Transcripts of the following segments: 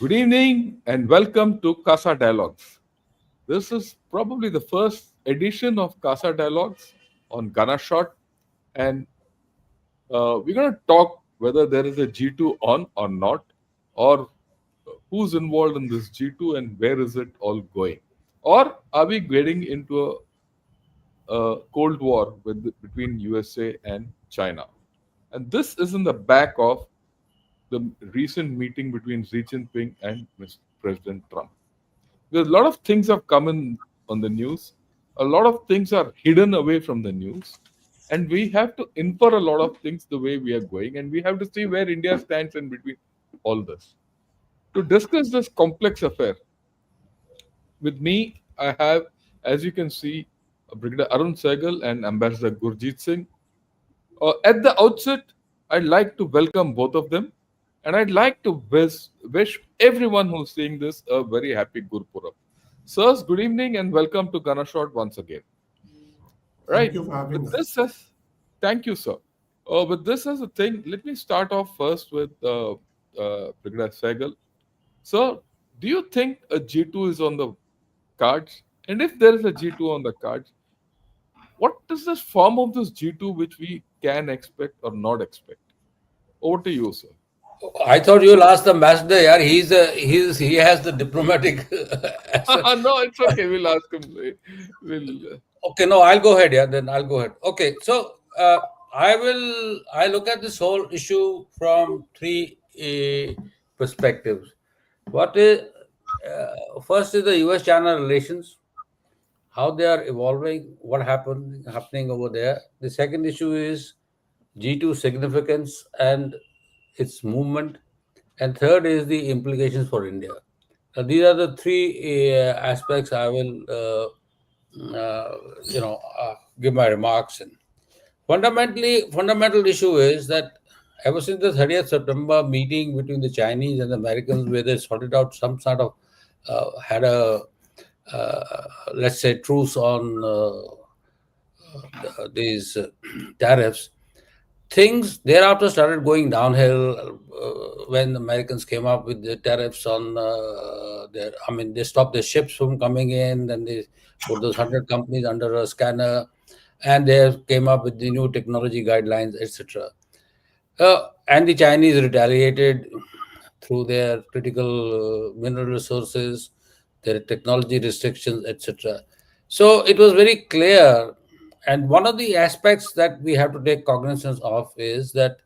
Good evening and welcome to Casa Dialogues. This is probably the first edition of Casa Dialogues on Ghana Shot, and we're going to talk whether there is a G2 on or not, or who's involved in this G2 and where is it all going. Or are we getting into a Cold War between USA and China? And this is in the back of the recent meeting between Xi Jinping and Mr. President Trump. Because a lot of things have come in on the news. A lot of things are hidden away from the news. And we have to infer a lot of things the way we are going. And we have to see where India stands in between all this. To discuss this complex affair, with me, I have, as you can see, Brigadier Arun Sahgal and Ambassador Gurjit Singh. At the outset, I'd like to welcome both of them. And I'd like to wish everyone who's seeing this a very happy Gurpurab. Sirs, good evening and welcome to Ghana Shot once again. Thank Right. you for having With us. this as thank you, sir. With this as a thing, let me start off first with Brigadier Sahgal. Sir, do you think a G2 is on the cards? And if there is a G2 on the cards, what is the form of this G2 which we can expect or not expect? Over to you, sir. I thought you'll ask the ambassador. Yeah, he has the diplomatic. No, it's okay. We'll ask him. We'll. Okay, no, I'll go ahead. Yeah, then I'll go ahead. Okay, so I look at this whole issue from three perspectives. What is first is the U.S.-China relations, how they are evolving, what happening over there. The second issue is G2 significance and its movement, and third is the implications for India. These are the three aspects I will, give my remarks in. Fundamental issue is that ever since the 30th September meeting between the Chinese and the Americans, where they sorted out some sort of had a let's say truce on these tariffs, things thereafter started going downhill when the Americans came up with the tariffs on they stopped the ships from coming in, and they put those 100 companies under a scanner, and they came up with the new technology guidelines, etc. And the Chinese retaliated through their critical mineral resources, their technology restrictions, etc. So it was very clear. And one of the aspects that we have to take cognizance of is that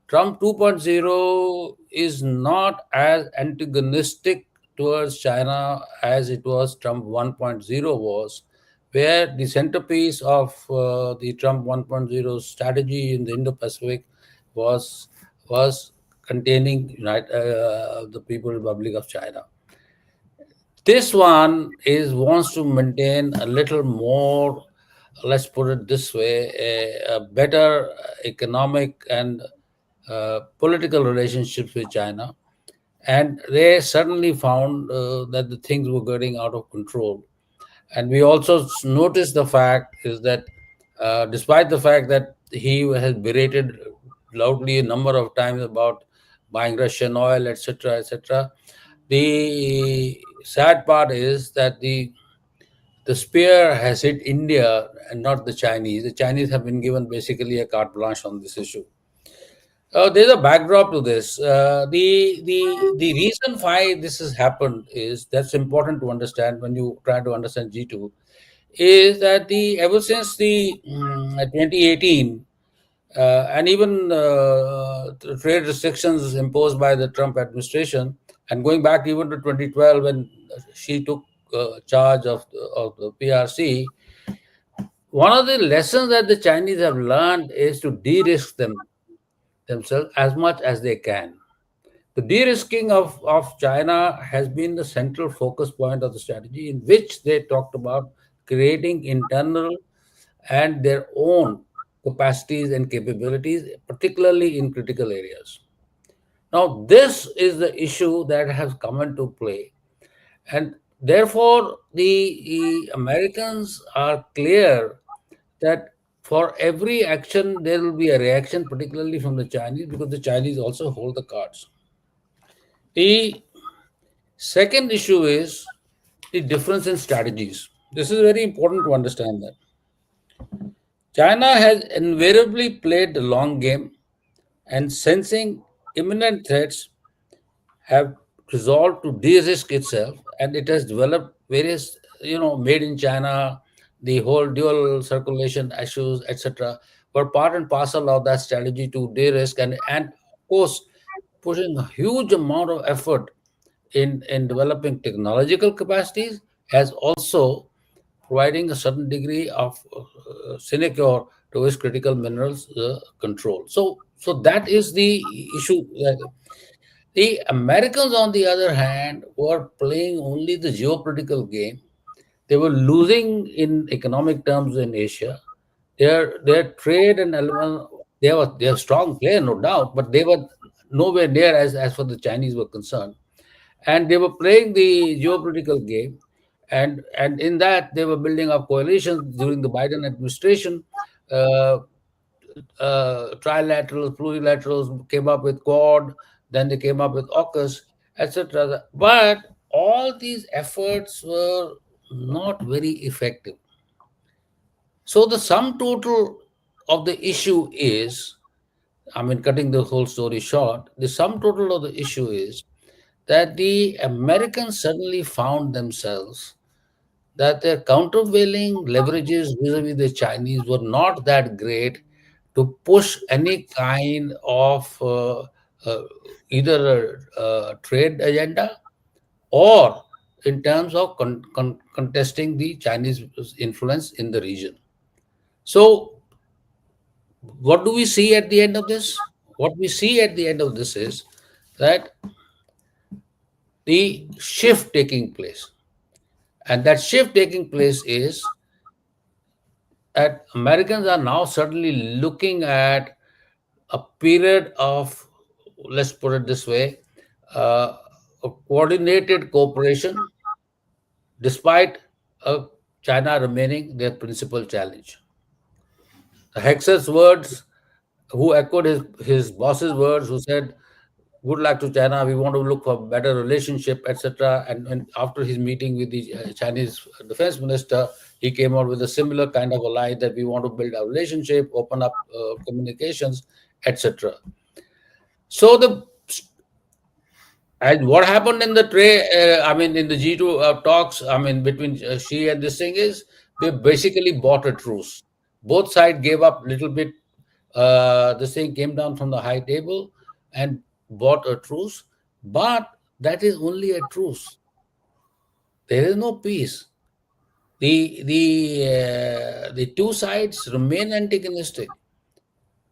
Trump 2.0 is not as antagonistic towards China as it was Trump 1.0 was, where the centerpiece of the Trump 1.0 strategy in the Indo-Pacific was containing the People's Republic of China. This one wants to maintain a little more, let's put it this way, a better economic and political relationships with China. And they suddenly found that the things were getting out of control. And we also noticed the fact is that despite the fact that he has berated loudly a number of times about buying Russian oil, etc., etc., the sad part is that the spear has hit India and not the Chinese. The Chinese have been given basically a carte blanche on this issue. There's a backdrop to this. The reason why this has happened is that's important to understand when you try to understand G2 is that the ever since the 2018 and even the trade restrictions imposed by the Trump administration, and going back even to 2012 when she took charge of the PRC, one of the lessons that the Chinese have learned is to de-risk themselves as much as they can. The de-risking of China has been the central focus point of the strategy, in which they talked about creating internal and their own capacities and capabilities, particularly in critical areas. Now, this is the issue that has come into play. And therefore, the Americans are clear that for every action, there will be a reaction, particularly from the Chinese, because the Chinese also hold the cards. The Second issue is the difference in strategies. This is very important to understand that China has invariably played the long game and sensing imminent threats have resolved to de-risk itself, and it has developed various, made in China, the whole dual circulation issues, etc., were part and parcel of that strategy to de-risk and of course pushing a huge amount of effort in developing technological capacities, as also providing a certain degree of sinecure to its critical minerals control. So that is the issue. The Americans, on the other hand, were playing only the geopolitical game. They were losing in economic terms in Asia. Their trade and element, they were strong player, no doubt, but they were nowhere near as far the Chinese were concerned. And they were playing the geopolitical game, and in that they were building up coalitions during the Biden administration. Uh, Trilaterals, plurilaterals came up with Quad, then they came up with AUKUS, etc. But all these efforts were not very effective. So the sum total of the issue is, I mean, cutting the whole story short, the sum total of the issue is that the Americans suddenly found themselves that their countervailing leverages vis-a-vis the Chinese were not that great to push any kind of uh, either a trade agenda or in terms of contesting the Chinese influence in the region. So, what do we see at the end of this? What we see at the end of this is that the shift taking place. And that shift taking place is that Americans are now certainly looking at a period of, let's put it this way, uh, a coordinated cooperation despite China remaining their principal challenge. Hexer's words, who echoed his boss's words, who said, good luck to China, we want to look for better relationship, etc. And after his meeting with the Chinese defense minister, he came out with a similar kind of a line that we want to build a relationship, open up communications, etc. So the and what happened in the I mean, in the G2 talks, I mean, between Xi and this thing is they basically bought a truce. Both sides gave up a little bit. This thing came down from the high table and bought a truce, but that is only a truce. There is no peace. The two sides remain antagonistic.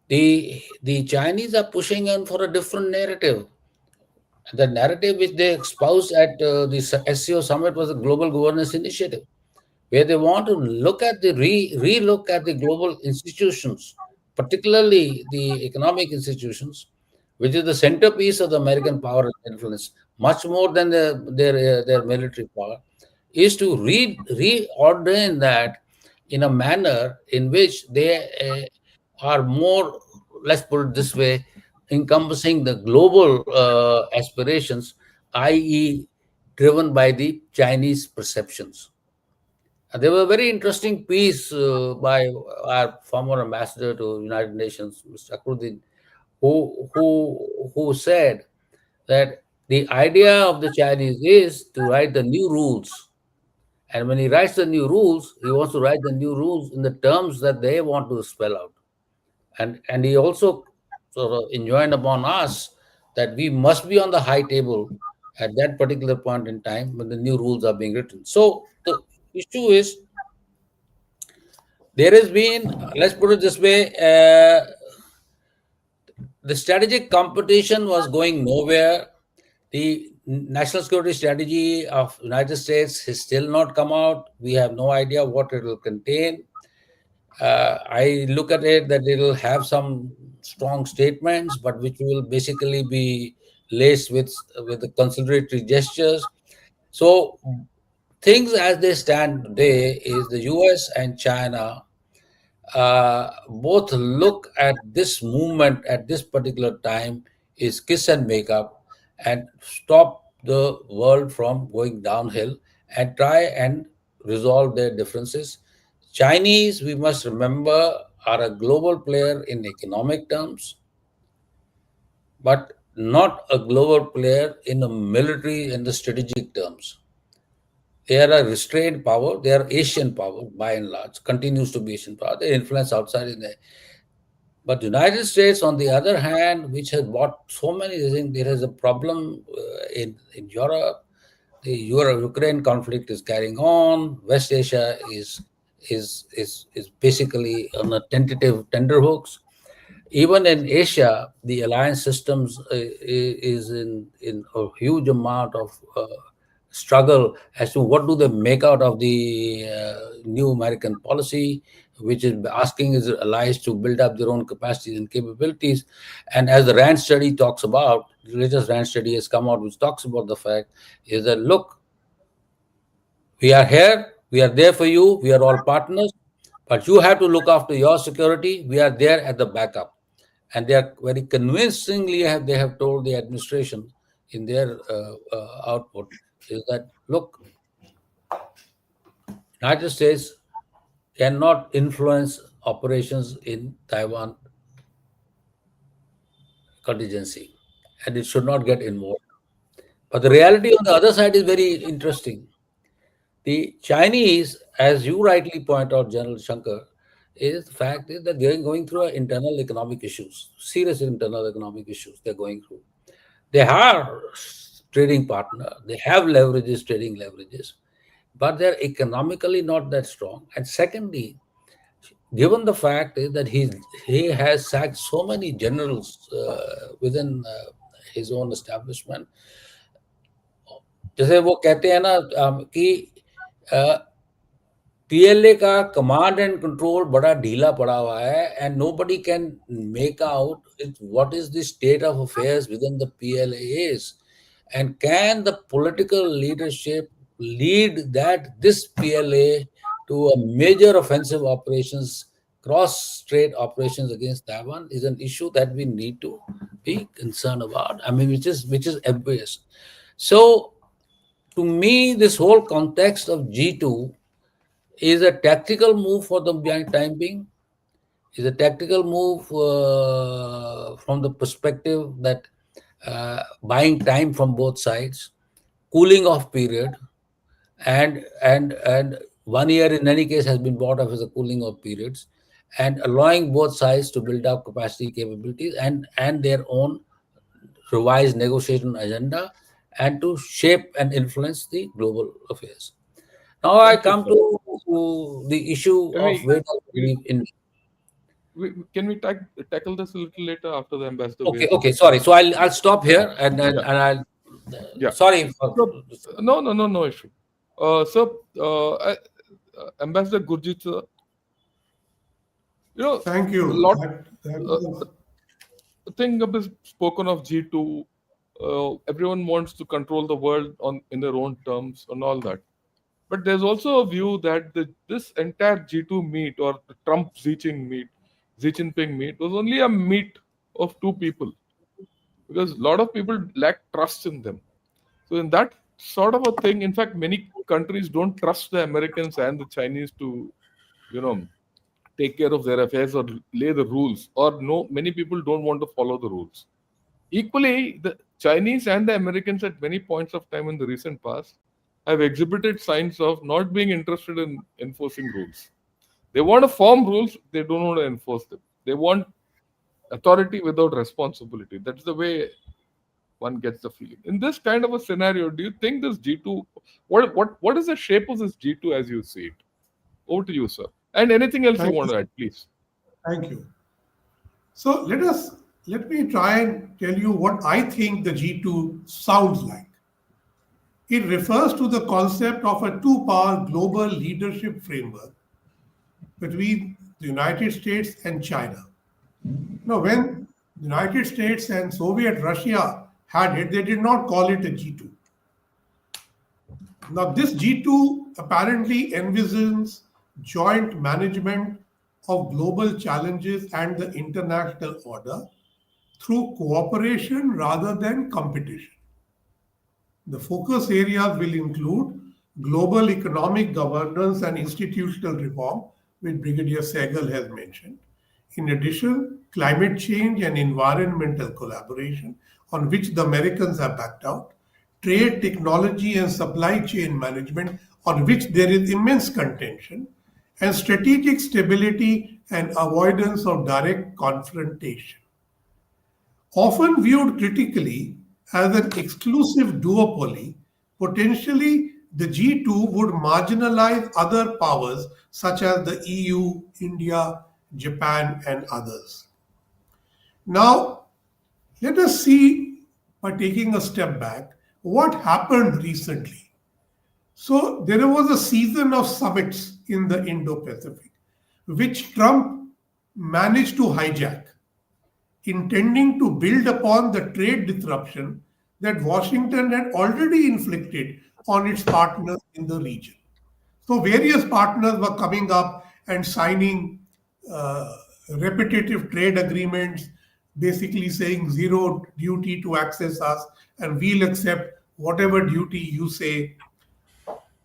The Chinese are pushing on for a different narrative. The narrative which they espoused at the SCO summit was a global governance initiative, where they want to look at the re-look at the global institutions, particularly the economic institutions, which is the centerpiece of the American power and influence, much more than their military power, is to reordain that in a manner in which they are more, let's put it this way, encompassing the global aspirations, i.e., driven by the Chinese perceptions. There was a very interesting piece by our former ambassador to United Nations, Mr. Akruddin, who said that the idea of the Chinese is to write the new rules, and when he writes the new rules, he wants to write the new rules in the terms that they want to spell out. And he also sort of enjoined upon us that we must be on the high table at that particular point in time when the new rules are being written. So the issue is there has been, let's put it this way, the strategic competition was going nowhere. The national security strategy of United States has still not come out. We have no idea what it will contain. I look at it that it will have some strong statements, but which will basically be laced with the conciliatory gestures. So things as they stand today is the US and China both look at this movement at this particular time is kiss and make up and stop the world from going downhill and try and resolve their differences. Chinese, we must remember, are a global player in economic terms, but not a global player in the military and the strategic terms. They are a restrained power. They are Asian power by and large, continues to be Asian power. They influence outside in there. But the United States, on the other hand, which has bought so many things, there is a problem in Europe. The Ukraine conflict is carrying on. West Asia is basically on a tentative tenterhooks. Even in Asia, the alliance systems is in a huge amount of struggle as to what do they make out of the new American policy, which is asking its allies to build up their own capacities and capabilities. And as the RAND study talks about, the latest RAND study has come out, which talks about the fact is that look, we are here, we are there for you, we are all partners, but you have to look after your security. We are there at the backup. And they are very convincingly they have told the administration in their output is that look, United States cannot influence operations in Taiwan contingency, and it should not get involved. But the reality on the other side is very interesting. The Chinese, as you rightly point out, General Shankar, is the fact is that they're going through internal economic issues, serious internal economic issues they're going through. They are trading partner, they have leverages, trading leverages, but they're economically not that strong. And secondly, given the fact is that he has sacked so many generals within his own establishment, जैसे वो कहते हैं ना कि PLA का command and control बड़ा ढीला पड़ा हुआ है and nobody can make out what is the state of affairs with in the PLA is and can the political leadership lead that this PLA to a major offensive operations, cross-strait operations against Taiwan is an issue that we need to be concerned about. I mean, which is obvious. So, to me, this whole context of G2 is a tactical move for the time being. Is a tactical move from the perspective that buying time from both sides, cooling off period, and 1 year in any case has been bought off as a cooling off periods, and allowing both sides to build up capacity capabilities and their own revised negotiation agenda and to shape and influence the global affairs. Now I Thank you, come sir. to the issue Can of where does we, in can we tackle this a little later after the ambassador okay, weighs in? okay, sorry. So I'll stop here Yeah, and I'll yeah. sorry for So, no issue. So, Ambassador Gurjit, sir, Thank a you. lot. That Uh, was the thing is spoken of G2. Everyone wants to control the world on in their own terms and all that. But there's also a view that this entire G2 meet or the Trump Xi Jinping meet was only a meet of two people because a lot of people lack trust in them. So in that sort of a thing, in fact, many countries don't trust the Americans and the Chinese to, you know, take care of their affairs or lay the rules. Or no, many people don't want to follow the rules. Equally, the Chinese and the Americans at many points of time in the recent past have exhibited signs of not being interested in enforcing rules. They want to form rules, they don't want to enforce them. They want authority without responsibility. That's the way one gets the feeling. In this kind of a scenario, do you think this G2, what is the shape of this G2 as you see it? Over to you, sir. And anything else you thank want you. to add, please. Thank you. So let me try and tell you what I think the G2 sounds like. It refers to the concept of a two-power global leadership framework between the United States and China. Now, when the United States and Soviet Russia had it, they did not call it a G2. Now, this G2 apparently envisions joint management of global challenges and the international order through cooperation rather than competition. The focus areas will include global economic governance and institutional reform, which Brigadier Sahgal has mentioned. In addition, climate change and environmental collaboration, on which the Americans have backed out, trade, technology, and supply chain management, on which there is immense contention, and strategic stability and avoidance of direct confrontation. Often viewed critically as an exclusive duopoly, potentially the G2 would marginalize other powers such as the EU, India, Japan, and others. Now, let us see, by taking a step back, what happened recently. So, there was a season of summits in the Indo Pacific, which Trump managed to hijack, intending to build upon the trade disruption that Washington had already inflicted on its partners in the region. So, various partners were coming up and signing uh, repetitive trade agreements, basically saying zero duty to access us, and we'll accept whatever duty you say.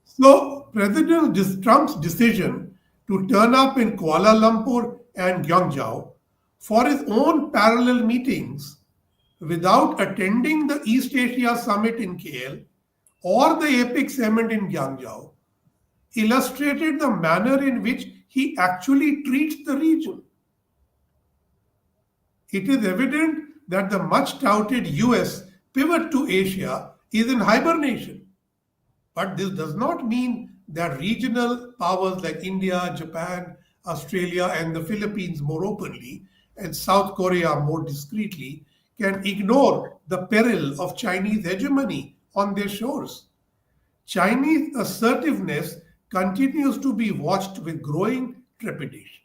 So, Trump's decision to turn up in Kuala Lumpur and Guangzhou for his own parallel meetings without attending the East Asia Summit in KL or the APEC Summit in Guangzhou illustrated the manner in which he actually treats the region. It is evident that the much touted US pivot to Asia is in hibernation. But this does not mean that regional powers like India, Japan, Australia, and the Philippines more openly, and South Korea more discreetly, can ignore the peril of Chinese hegemony on their shores. Chinese assertiveness continues to be watched with growing trepidation.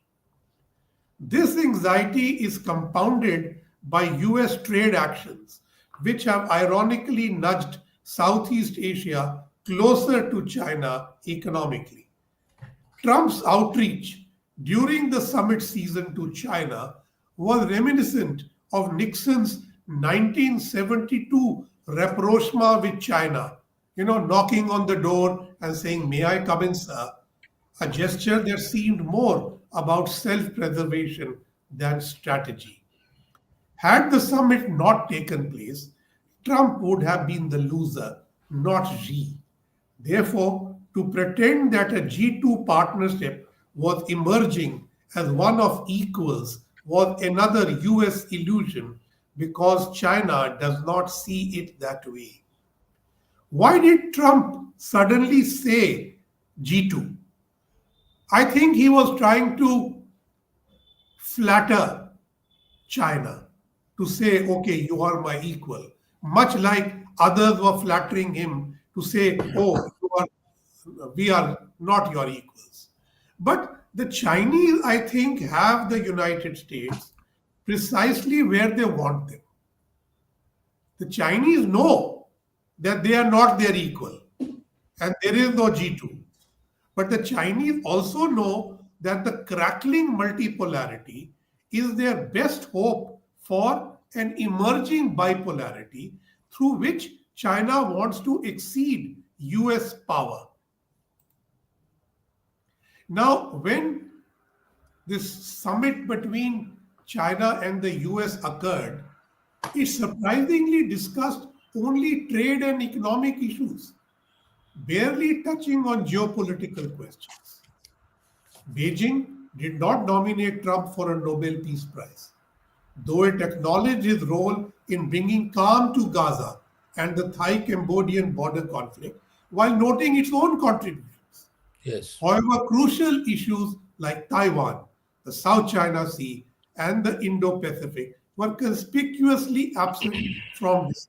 This anxiety is compounded by US trade actions, which have ironically nudged Southeast Asia closer to China economically. Trump's outreach during the summit season to China was reminiscent of Nixon's 1972 rapprochement with China, knocking on the door and saying, "May I come in, sir?" A gesture that seemed more about self preservation than strategy. Had the summit not taken place, Trump would have been the loser, not Xi. Therefore, to pretend that a G2 partnership was emerging as one of equals was another US illusion because China does not see it that way. Why did Trump suddenly say G2? I think he was trying to flatter China to say, okay, you are my equal, much like others were flattering him to say, oh, we are not your equals. But the Chinese, I think, have the United States precisely where they want them. The Chinese know that they are not their equal and there is no G2. But the Chinese also know that the crackling multipolarity is their best hope for an emerging bipolarity through which China wants to exceed US power. Now, when this summit between China and the US occurred, it surprisingly discussed only trade and economic issues, barely touching on geopolitical questions. Beijing did not nominate Trump for a Nobel Peace Prize, though it acknowledged his role in bringing calm to Gaza and the Thai Cambodian border conflict while noting its own contributions. Yes. However, crucial issues like Taiwan, the South China Sea, and the Indo Pacific were conspicuously absent from this.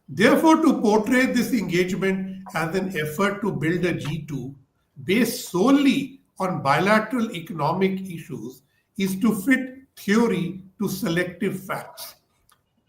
Therefore, to portray this engagement as an effort to build a G2 based solely on bilateral economic issues is to fit theory to selective facts.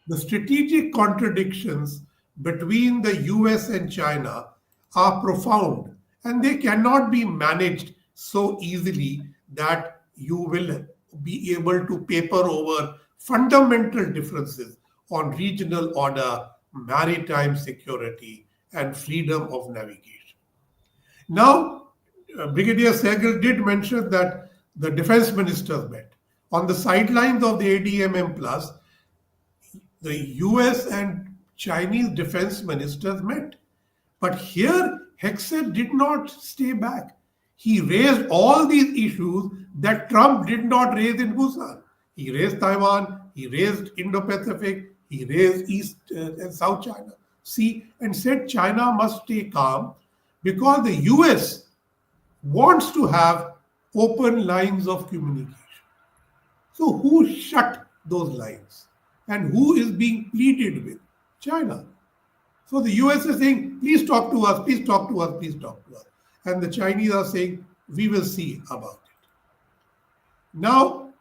The strategic contradictions between the US and China are profound and they cannot be managed so easily that you will be able to paper over fundamental differences on regional order, maritime security, and freedom of navigation. Now, Brigadier Sahgal did mention that the defense ministers met. On the sidelines of the ADMM Plus, the US and Chinese defense ministers met. But here, Hexet did not stay back. He raised all these issues that Trump did not raise in Busan. He raised Taiwan, he raised Indo Pacific, he raised East and South China Sea, and said China must stay calm because the US wants to have open lines of communication. So, who shut those lines? And who is being pleaded with? China. So the US is saying, please talk to us, please talk to us, please talk to us. And the Chinese are saying, we will see about it. Now,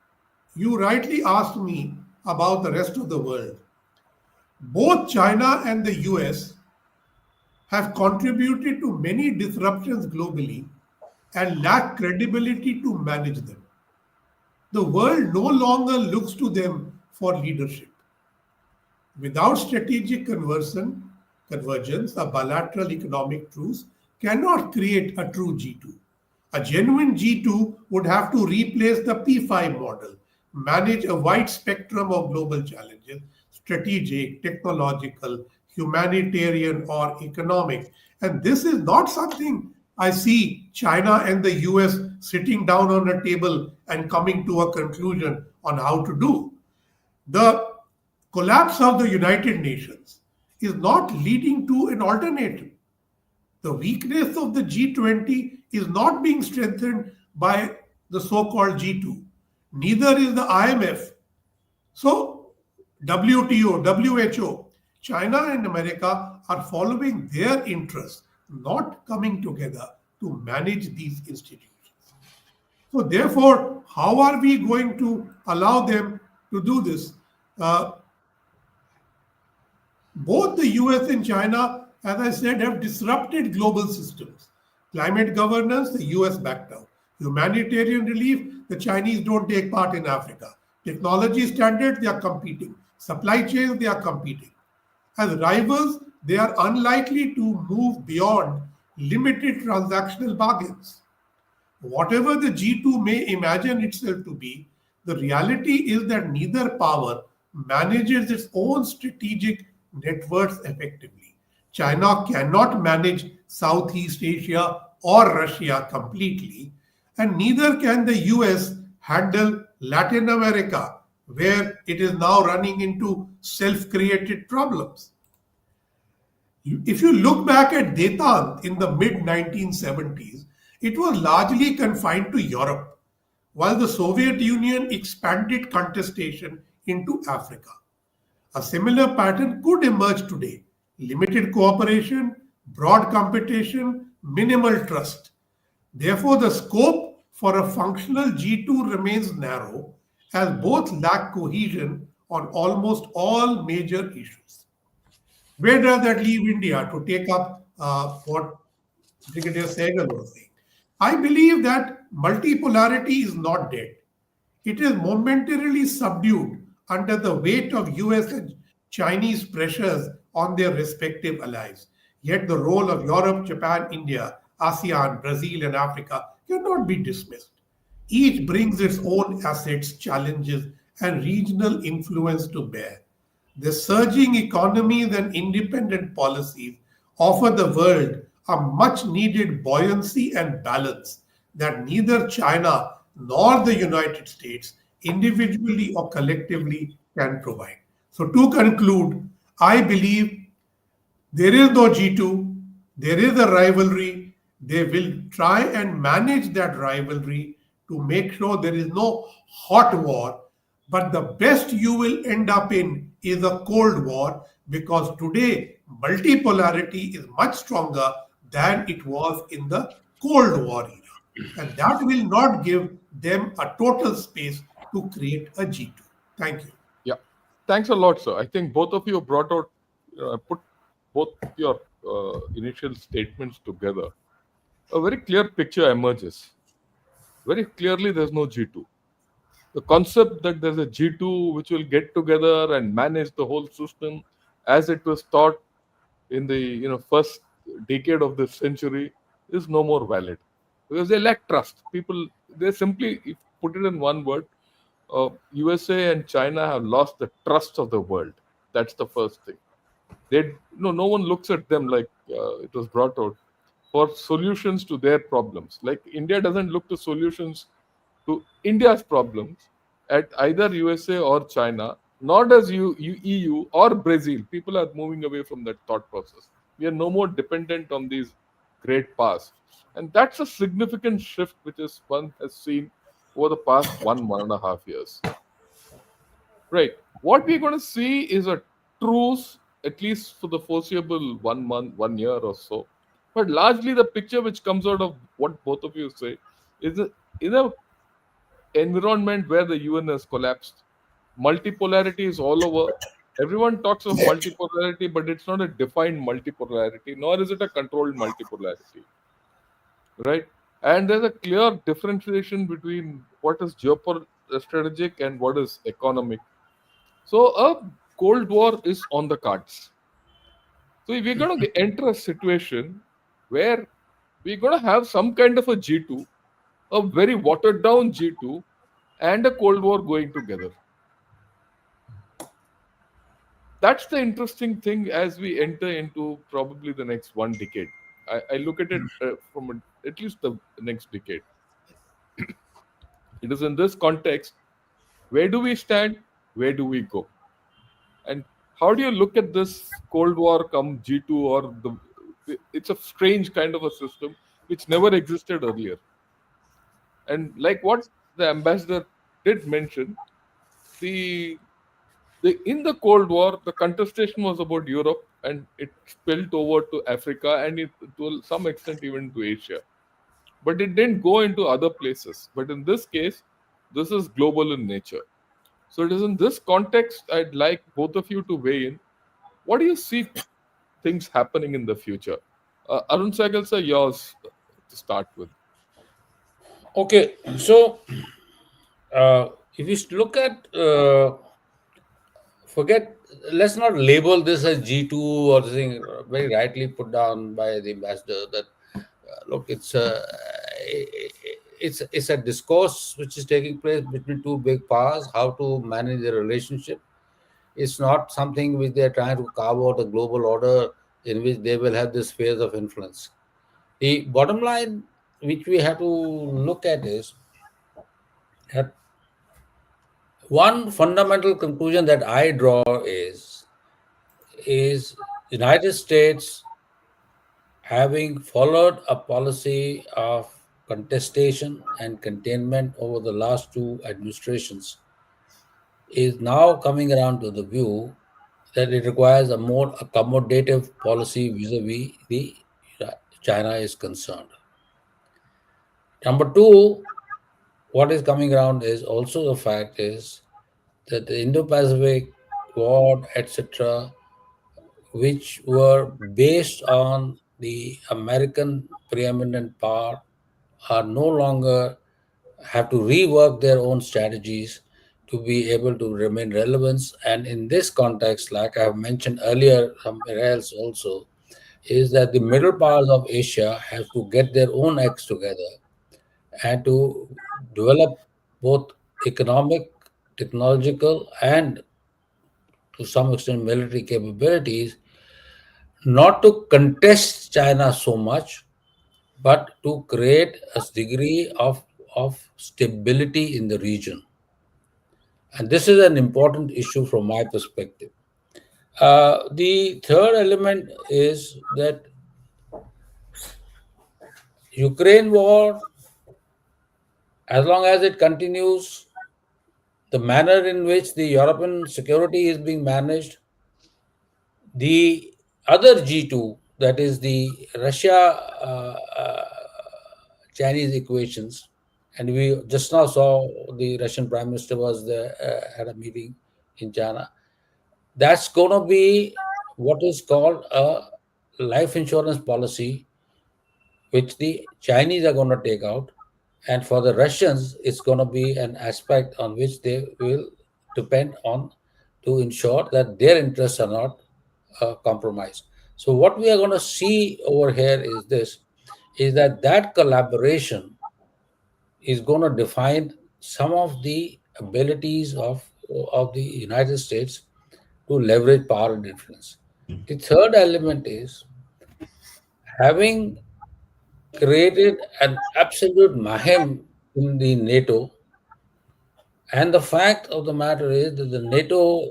you rightly asked me about the rest of the world. Both China and the US have contributed to many disruptions globally and lack credibility to manage them. The world no longer looks to them for leadership. Without strategic convergence, a bilateral economic truce cannot create a true G2. A genuine G2 would have to replace the P5 model, manage a wide spectrum of global challenges, strategic, technological, humanitarian, or economic. And this is not something I see China and the US sitting down on a table and coming to a conclusion on how to do. The collapse of the United Nations is not leading to an alternative. The weakness of the G20 is not being strengthened by the so called G2. Neither is the IMF. So, WTO, WHO, China and America are following their interests, not coming together to manage these institutions. So, therefore, how are we going to allow them to do this? Both the US and China, as I said, have disrupted global systems. Climate governance, the US backed out. Humanitarian relief, the Chinese don't take part in Africa. Technology standards, they are competing. Supply chains, they are competing. As rivals, they are unlikely to move beyond limited transactional bargains. Whatever the G2 may imagine itself to be, the reality is that neither power manages its own strategic networks effectively. China cannot manage Southeast Asia or Russia completely, and neither can the US handle Latin America, where it is now running into self created problems. If you look back at Detente in the mid 1970s, it was largely confined to Europe, while the Soviet Union expanded contestation into Africa. A similar pattern could emerge today: limited cooperation, broad competition, minimal trust. Therefore, the scope for a functional G2 remains narrow, as both lack cohesion on almost all major issues. Where does that leave India, to take up what Brigadier Sahgal was saying? I believe that multipolarity is not dead. It is momentarily subdued under the weight of US and Chinese pressures on their respective allies. Yet the role of Europe, Japan, India, ASEAN, Brazil, and Africa cannot be dismissed. Each brings its own assets, challenges, and regional influence to bear. The surging economies and independent policies offer the world a much needed buoyancy and balance that neither China nor the United States, individually or collectively, can provide. So, to conclude, I believe there is no G2, there is a rivalry. They will try and manage that rivalry to make sure there is no hot war. But the best you will end up in is a cold war, because today multipolarity is much stronger than it was in the Cold War era. And that will not give them a total space to create a G2. Thank you. Yeah, thanks a lot, sir. I think both of you brought out, put both your initial statements together. A very clear picture emerges. Very clearly, there's no G2. The concept that there's a G2 which will get together and manage the whole system as it was taught in the first decade of this century is no more valid because they lack trust. People, they simply, if put it in one word, USA and China have lost the trust of the world. That's the first thing. They, no one looks at them like it was brought out for solutions to their problems. Like India doesn't look to solutions to India's problems at either USA or China, nor does EU or Brazil. People are moving away from that thought process. We are no more dependent on these great powers. And that's a significant shift which is one has seen over the past 1.5 years. Right. What we're going to see is a truce, at least for the foreseeable 1 month, 1 year or so. But largely, the picture which comes out of what both of you say is in a environment where the UN has collapsed, multipolarity is all over. Everyone talks of multipolarity, but it's not a defined multipolarity, nor is it a controlled multipolarity, right? And there's a clear differentiation between what is geostrategic and what is economic. So a Cold War is on the cards. So if we're going to enter a situation where we're going to have some kind of a G2, a very watered down G2, and a Cold War going together. That's the interesting thing as we enter into probably the next 1 decade. I look at it from at least the next decade. It is in this context, where do we stand? Where do we go? And how do you look at this Cold War come G2 or the? It's a strange kind of a system which never existed earlier. And like what the ambassador did mention, the in the Cold War, the contestation was about Europe and it spilled over to Africa and to some extent even to Asia. But it didn't go into other places. But in this case, this is global in nature. So it is in this context I'd like both of you to weigh in. What do you see things happening in the future? Arun Sahgal sir, yours to start with. Okay, so if you look at forget, let's not label this as G2 or the thing very rightly put down by the ambassador that look, it's a discourse which is taking place between two big powers, how to manage the relationship. It's not something which they're trying to carve out a global order in which they will have this phase of influence. The bottom line which we have to look at is that one fundamental conclusion that I draw is United States having followed a policy of contestation and containment over the last two administrations is now coming around to the view that it requires a more accommodative policy vis-a-vis the China is concerned. Number two, what is coming around is also the fact is that the Indo-Pacific Quad, etc., which were based on the American preeminent power, are no longer have to rework their own strategies to be able to remain relevant. And in this context, like I have mentioned earlier, somewhere else also, is that the middle powers of Asia have to get their own acts together and to develop both economic, technological, and to some extent military capabilities, not to contest China so much, but to create a degree of stability in the region. And this is an important issue from my perspective. The third element is that Ukraine war, as long as it continues, the manner in which the European security is being managed, the other G2, that is the Russia Chinese equations, and we just now saw the Russian Prime Minister was there, had a meeting in China. That's going to be what is called a life insurance policy, which the Chinese are going to take out. And for the Russians, it's going to be an aspect on which they will depend on to ensure that their interests are not compromise. So what we are going to see over here is this: is that that collaboration is going to define some of the abilities of the United States to leverage power and influence. The third element is having created an absolute mayhem in the NATO. And the fact of the matter is that the NATO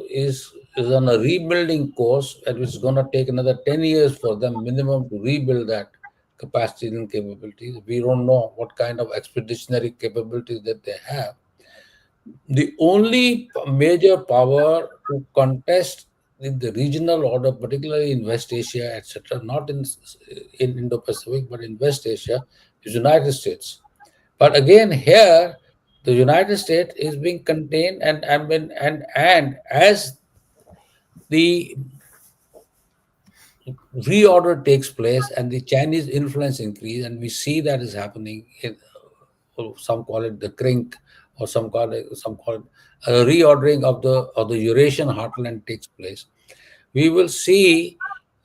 is on a rebuilding course, and it's going to take another 10 years for them minimum to rebuild that capacity and capabilities. We don't know what kind of expeditionary capabilities that they have. The only major power to contest the regional order, particularly in West Asia, etc., not in Indo-Pacific, but in West Asia, is United States. But again, here the United States is being contained, and as the reorder takes place and the Chinese influence increase, and we see that is happening in, some call it the crink, or some call it a reordering of the Eurasian heartland takes place. We will see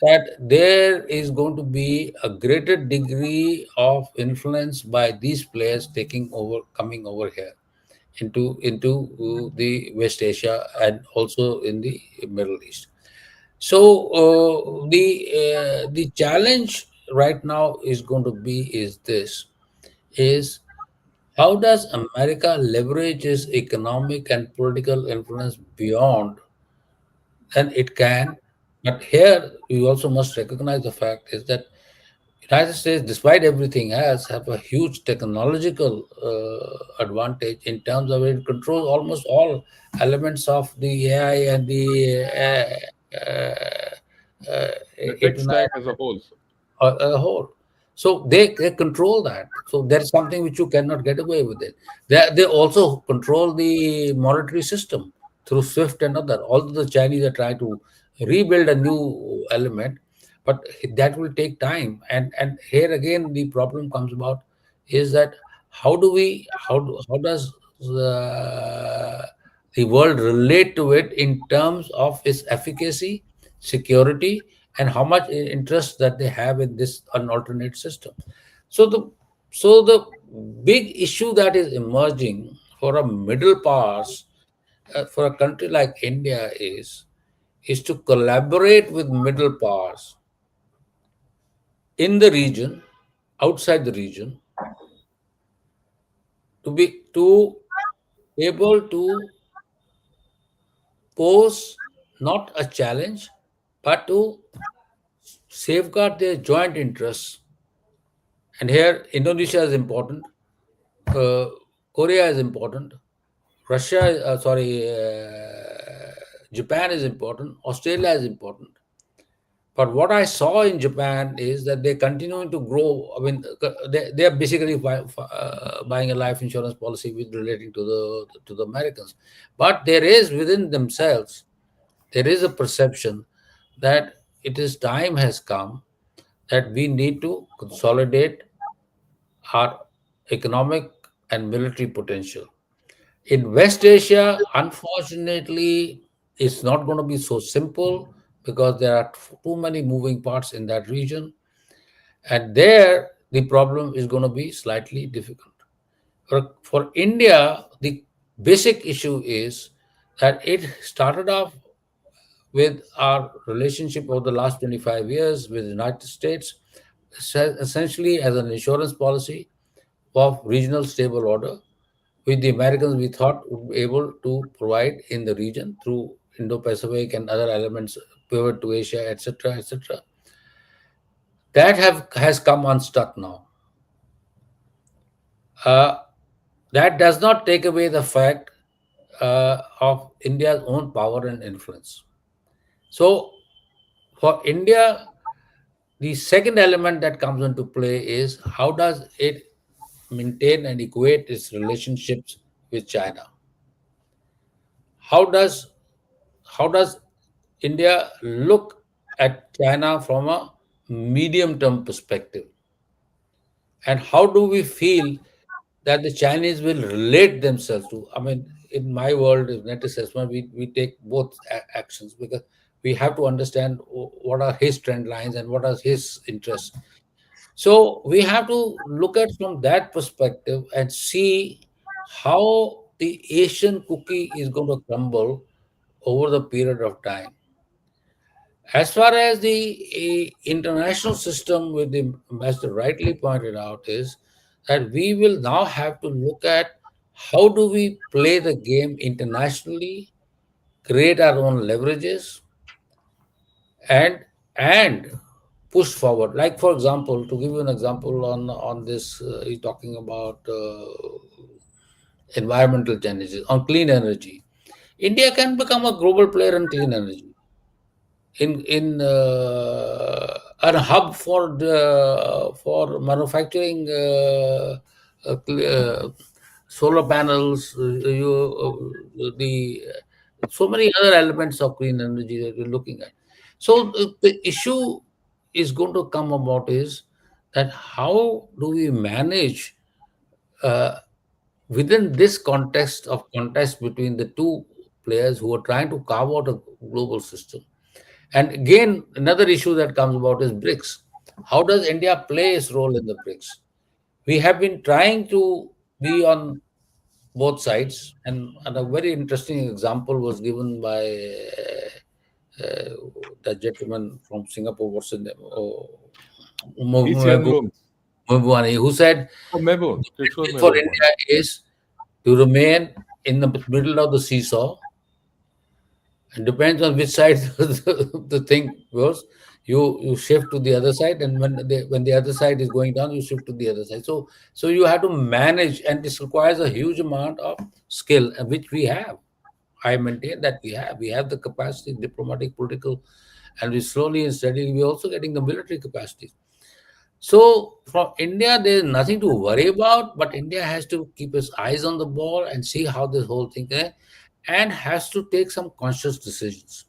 that there is going to be a greater degree of influence by these players taking over, coming over here into the West Asia and also in the Middle East. So the challenge right now is going to be is this: is how does America leverage its economic and political influence beyond than it can? But here we also must recognize the fact is that United States, despite everything else, have a huge technological advantage in terms of it controls almost all elements of the AI and the The tech internet stack as a whole. a whole. So they control that. So there is something which you cannot get away with it. They also control the monetary system through SWIFT and other. Although the Chinese are trying to rebuild a new element, but that will take time. And here again the problem comes about is that how does the world relate to it in terms of its efficacy, security, and how much interest that they have in this unalternate system. So the big issue that is emerging for a middle powers, for a country like India is to collaborate with middle powers in the region, outside the region, to able to pose not a challenge, but to safeguard their joint interests. And here, Indonesia is important, uh, Korea is important, Japan is important, Australia is important. But what I saw in Japan is that they're continuing to grow. I mean, they are basically buying a life insurance policy with relating to the Americans. But there is within themselves, there is a perception that it is time has come that we need to consolidate our economic and military potential. In West Asia, unfortunately, it's not going to be so simple because there are too many moving parts in that region. And there, the problem is going to be slightly difficult. For India, the basic issue is that it started off with our relationship over the last 25 years with the United States, essentially as an insurance policy of regional stable order, which the Americans we thought would be able to provide in the region through Indo-Pacific and other elements, pivot to Asia, etc., etc. That has come unstuck now. Uh, that does not take away the fact of India's own power and influence. So, for India, the second element that comes into play is how does it maintain and equate its relationships with China? How does how does India look at China from a medium term perspective? And how do we feel that the Chinese will relate themselves to? I mean, in my world, in net assessment, we take both actions because we have to understand what are his trend lines and what are his interests. So we have to look at from that perspective and see how the Asian cookie is going to crumble over the period of time. As far as the international system, with the ambassador rightly pointed out, is that we will now have to look at how do we play the game internationally, create our own leverages, and and push forward. Like for example, to give you an example on this, you're talking about environmental challenges on clean energy. India can become a global player in clean energy, in a hub for manufacturing solar panels, the so many other elements of clean energy that we're looking at. So the issue is going to come about is that how do we manage uh, within this context of contest between the two players who are trying to carve out a global system. And again, another issue that comes about is BRICS. How does India play its role in the BRICS? We have been trying to be on both sides, and a very interesting example was given by the gentleman from Singapore, what's his name? Oh, Asian Mehboob- rooms. Mehboob, who said Oh, Mebon. the Kishore thing for Mebon. India is to remain in the middle of the seesaw. It depends on which side the thing goes. You shift to the other side, and when the other side is going down, you shift to the other side. So you have to manage, and this requires a huge amount of skill, which we have. I maintain that we have the capacity, diplomatic, political, and we slowly and steadily we're also getting the military capacity. So from India, there is nothing to worry about, but India has to keep its eyes on the ball and see how this whole thing is, and has to take some conscious decisions.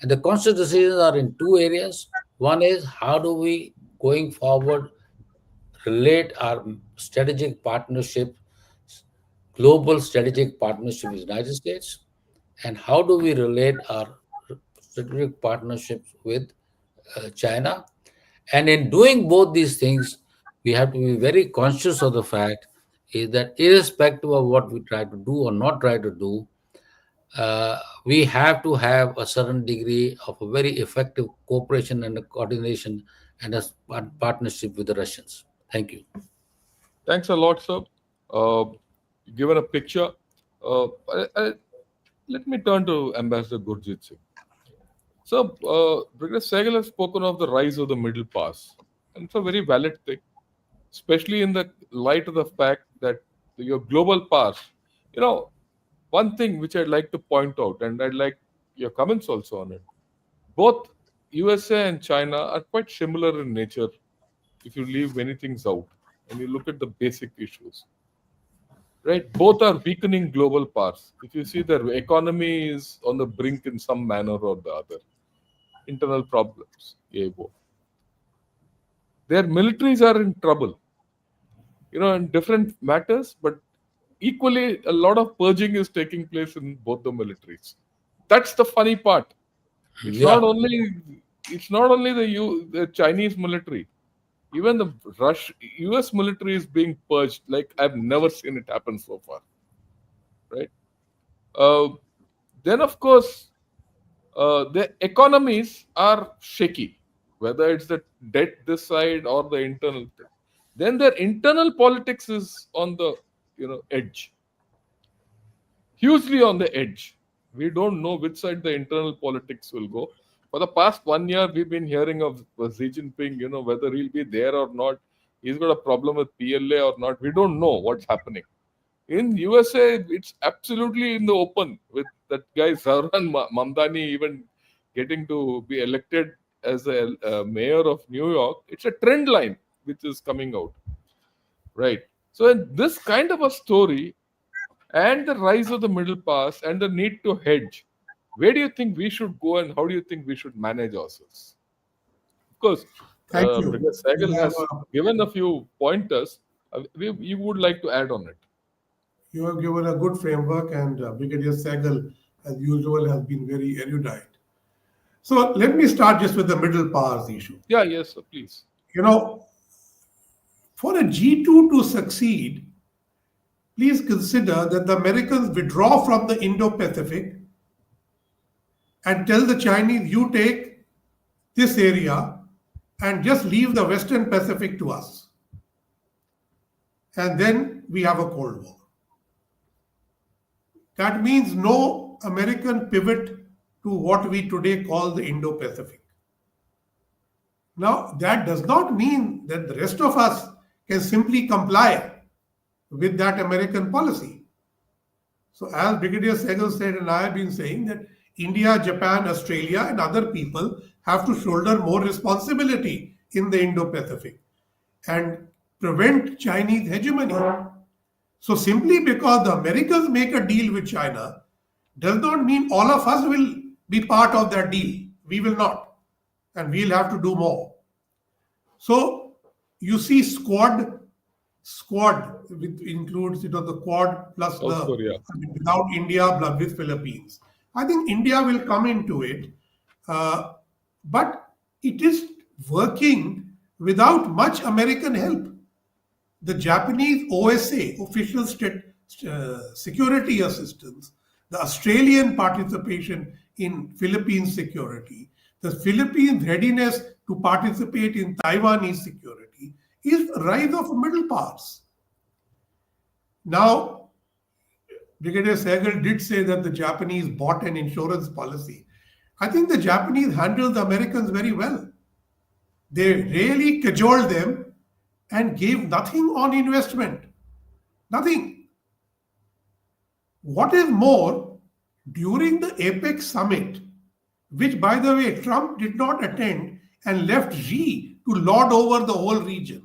And the conscious decisions are in two areas. One is how do we, going forward, relate our strategic partnership, global strategic partnership with the United States, and how do we relate our strategic partnerships with China. And in doing both these things, we have to be very conscious of the fact is that irrespective of what we try to do or not try to do, we have to have a certain degree of a very effective cooperation and a coordination and a partnership with the Russians. Thank you. Thanks a lot, sir. Uh, Given a picture, uh, let me turn to Ambassador Gurjit Singh. So, Brigadier Sahgal has spoken of the rise of the middle pass, and it's a very valid thing, especially in the light of the fact that your global pass. You know, one thing which I'd like to point out, and I'd like your comments also on it. Both USA and China are quite similar in nature if you leave many things out and you look at the basic issues. Right? Both are weakening global powers. If you see their economy is on the brink in some manner or the other, internal problems. Yeah, both. Their militaries are in trouble, in different matters, but equally a lot of purging is taking place in both the militaries. That's the funny part. It's not Yeah, only it's not only the Chinese military. Even the US military is being purged like I've never seen it happen so far. Right? Uh, then of course the economies are shaky, whether it's the debt this side or the internal thing. Then their internal politics is on the edge, hugely on the edge. We don't know which side the internal politics will go. For the past 1 year, we've been hearing of Xi Jinping, whether he'll be there or not. He's got a problem with PLA or not. We don't know what's happening. In USA, it's absolutely in the open with that guy Arun Mamdani even getting to be elected as a mayor of New York. It's a trend line which is coming out, right? So in this kind of a story and the rise of the middle class and the need to hedge, where do you think we should go and how do you think we should manage ourselves? Of course, Thank you. because You Sahgal have has given a few pointers. You would like to add on it. you have given a good framework, and Brigadier Sahgal, as usual, has been very erudite. So let me start just with the middle powers issue. Yeah, yes, sir, please. You know, for a G2 to succeed, please consider that the Americans withdraw from the Indo Pacific and tell the Chinese, you take this area and just leave the Western Pacific to us. And then we have a Cold War. That means no American pivot to what we today call the Indo Pacific. Now, that does not mean that the rest of us can simply comply with that American policy. So, as Brigadier Sahgal said, and I have been saying that India, Japan, Australia, and other people have to shoulder more responsibility in the Indo Pacific and prevent Chinese hegemony. So, simply because the Americans make a deal with China does not mean all of us will be part of that deal. We will not. And we'll have to do more. So, you see, Squad which includes the Quad plus South Korea. without India plus with Philippines. I think India will come into it, but it is working without much American help. The Japanese OSA, Official State Security Assistance, the Australian participation in Philippines security, the Philippines' readiness to participate in Taiwanese security is the rise of middle powers. Now, Brigadier Sahgal did say that the Japanese bought an insurance policy. I think the Japanese handled the Americans very well. They really cajoled them and gave nothing on investment. Nothing. What is more, during the APEC summit, which by the way Trump did not attend and left Xi to lord over the whole region,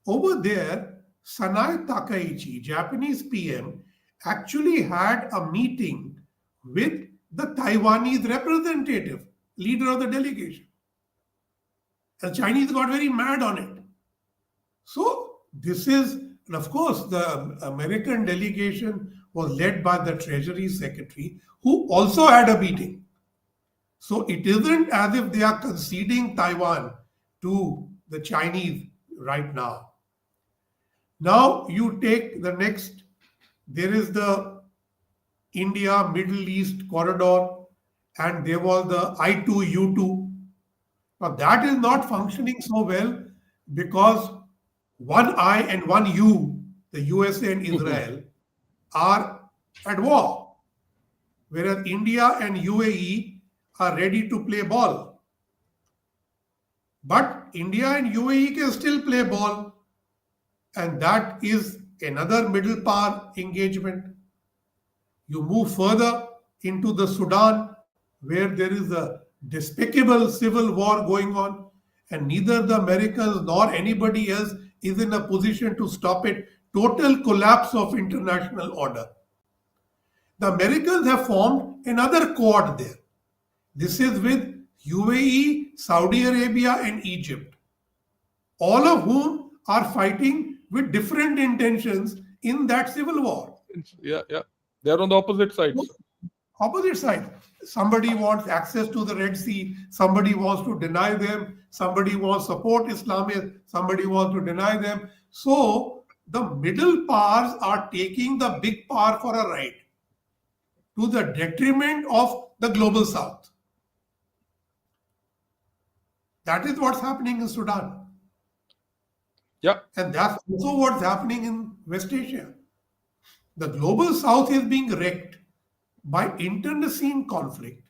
over there, Sanai Takaichi, Japanese PM, actually had a meeting with the Taiwanese representative, leader of the delegation. The Chinese got very mad on it. So this is, and of course, the American delegation was led by the Treasury Secretary, who also had a meeting. So it isn't as if they are conceding Taiwan to the Chinese right now. Now you take the next, there is the India Middle East corridor, and there was the I2U2. Now that is not functioning so well because one I and one U, the USA and Israel, are at war, whereas India and UAE are ready to play ball. But India and UAE can still play ball, and that is another middle power engagement. You move further into the Sudan, where there is a despicable civil war going on, and neither the Americans nor anybody else is in a position to stop it. Total collapse of international order. The Americans have formed another quad there. This is with UAE, Saudi Arabia, and Egypt, all of whom are fighting with different intentions in that civil war. Yeah, yeah. They're on the opposite sides. Opposite side. Somebody wants access to the Red Sea, somebody wants to deny them, somebody wants to support Islamists, somebody wants to deny them. So the middle powers are taking the big power for a ride to the detriment of the global south. That is what's happening in Sudan. Yeah. And that's also what's happening in West Asia. The global south is being wrecked by internecine conflict.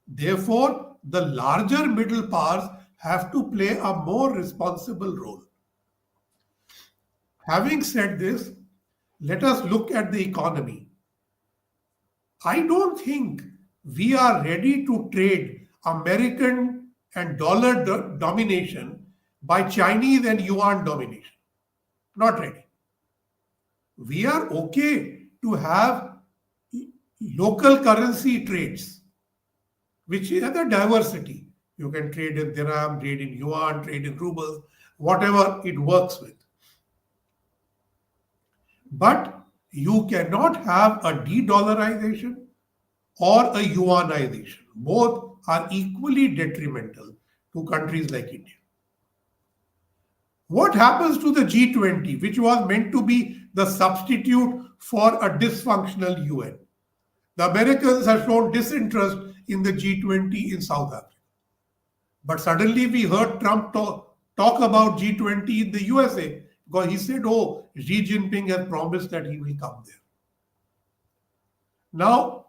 Therefore, the larger middle powers have to play a more responsible role. Having said this, let us look at the economy. I don't think we are ready to trade American and dollar domination by Chinese and yuan domination. Not ready. We are okay to have local currency trades, which is a diversity. You can trade in dirham, trade in yuan, trade in rubles, whatever it works with. But you cannot have a de-dollarization or a yuanization. Both are equally detrimental to countries like India. What happens to the G20, which was meant to be the substitute for a dysfunctional UN? The Americans have shown disinterest in the G20 in South Africa. But suddenly we heard Trump talk about G20 in the USA because he said, oh, Xi Jinping has promised that he will come there. Now,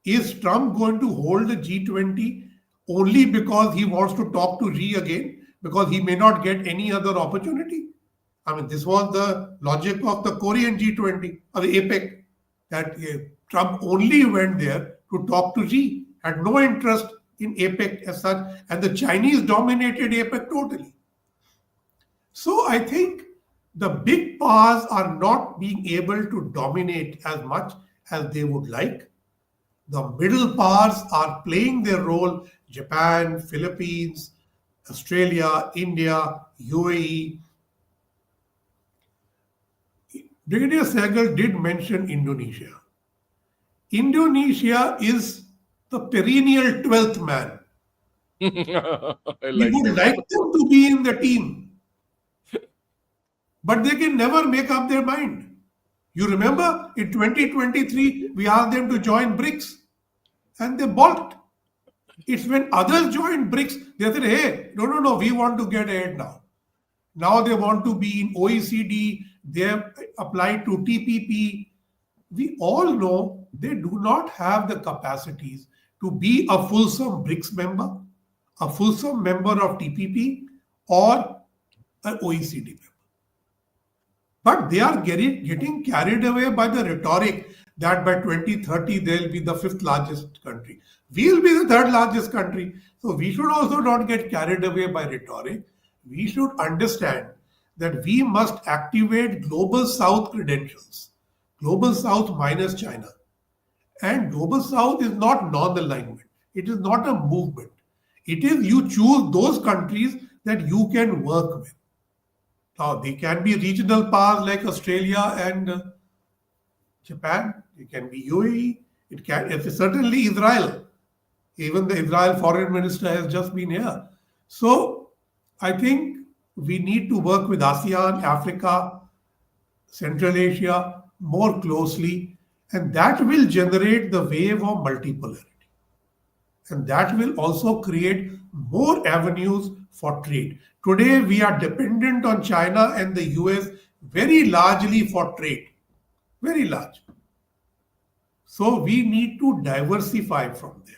is Trump going to hold the G20 only because he wants to talk to Xi again? Because he may not get any other opportunity? I mean, this was the logic of the Korean G20 or the APEC, that Trump only went there to talk to Xi, had no interest in APEC as such, and the Chinese dominated APEC totally. So I think the big powers are not being able to dominate as much as they would like. The middle powers are playing their role: Japan, Philippines, Australia, India, UAE. Brigadier Sahgal did mention Indonesia. Indonesia is the perennial 12th man. I We like would that. like them to be in the team, but they can never make up their mind. You remember in 2023, we asked them to join BRICS and they balked. It's when others joined BRICS, they said, hey, no, we want to get ahead now. Now they want to be in OECD, they have applied to TPP. We all know they do not have the capacities to be a fulsome BRICS member, a fulsome member of TPP, or an OECD member. But they are getting carried away by the rhetoric that by 2030 they'll be the fifth largest country. We'll be the third largest country. So we should also not get carried away by rhetoric. We should understand that we must activate Global South credentials. Global South minus China. And Global South is not non alignment, it is not a movement. It is you choose those countries that you can work with. Now, they can be regional powers like Australia and Japan. It can be UAE. It's certainly Israel. Even the Israel foreign minister has just been here. So, I think we need to work with ASEAN, Africa, Central Asia more closely, and that will generate the wave of multipolarity. And that will also create more avenues for trade. Today, we are dependent on China and the US very largely for trade, very large. So, we need to diversify from there.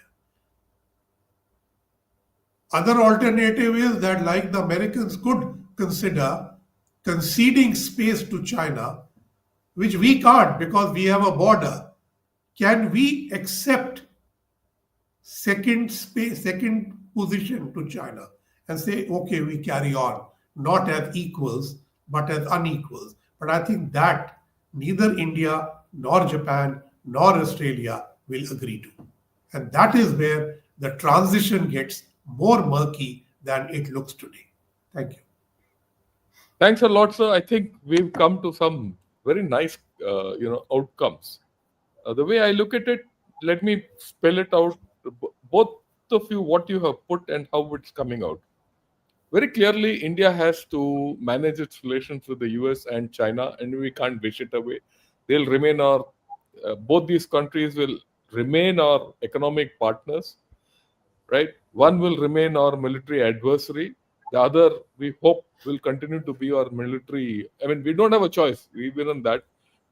Other alternative is that, like the Americans could consider conceding space to China, which we can't because we have a border. Can we accept second position to China and say, okay, we carry on, not as equals, but as unequals? But I think that neither India nor Japan nor Australia will agree to. And that is where the transition gets more murky than it looks today. Thank you. Thanks a lot, sir. I think we've come to some very nice, outcomes. The way I look at it, let me spell it out. Both of you, what you have put and how it's coming out. Very clearly, India has to manage its relations with the US and China, and we can't wish it away. They'll remain both these countries will remain our economic partners, right? One will remain our military adversary. The other, we hope, will continue to be our military. I mean, we don't have a choice. Even on that,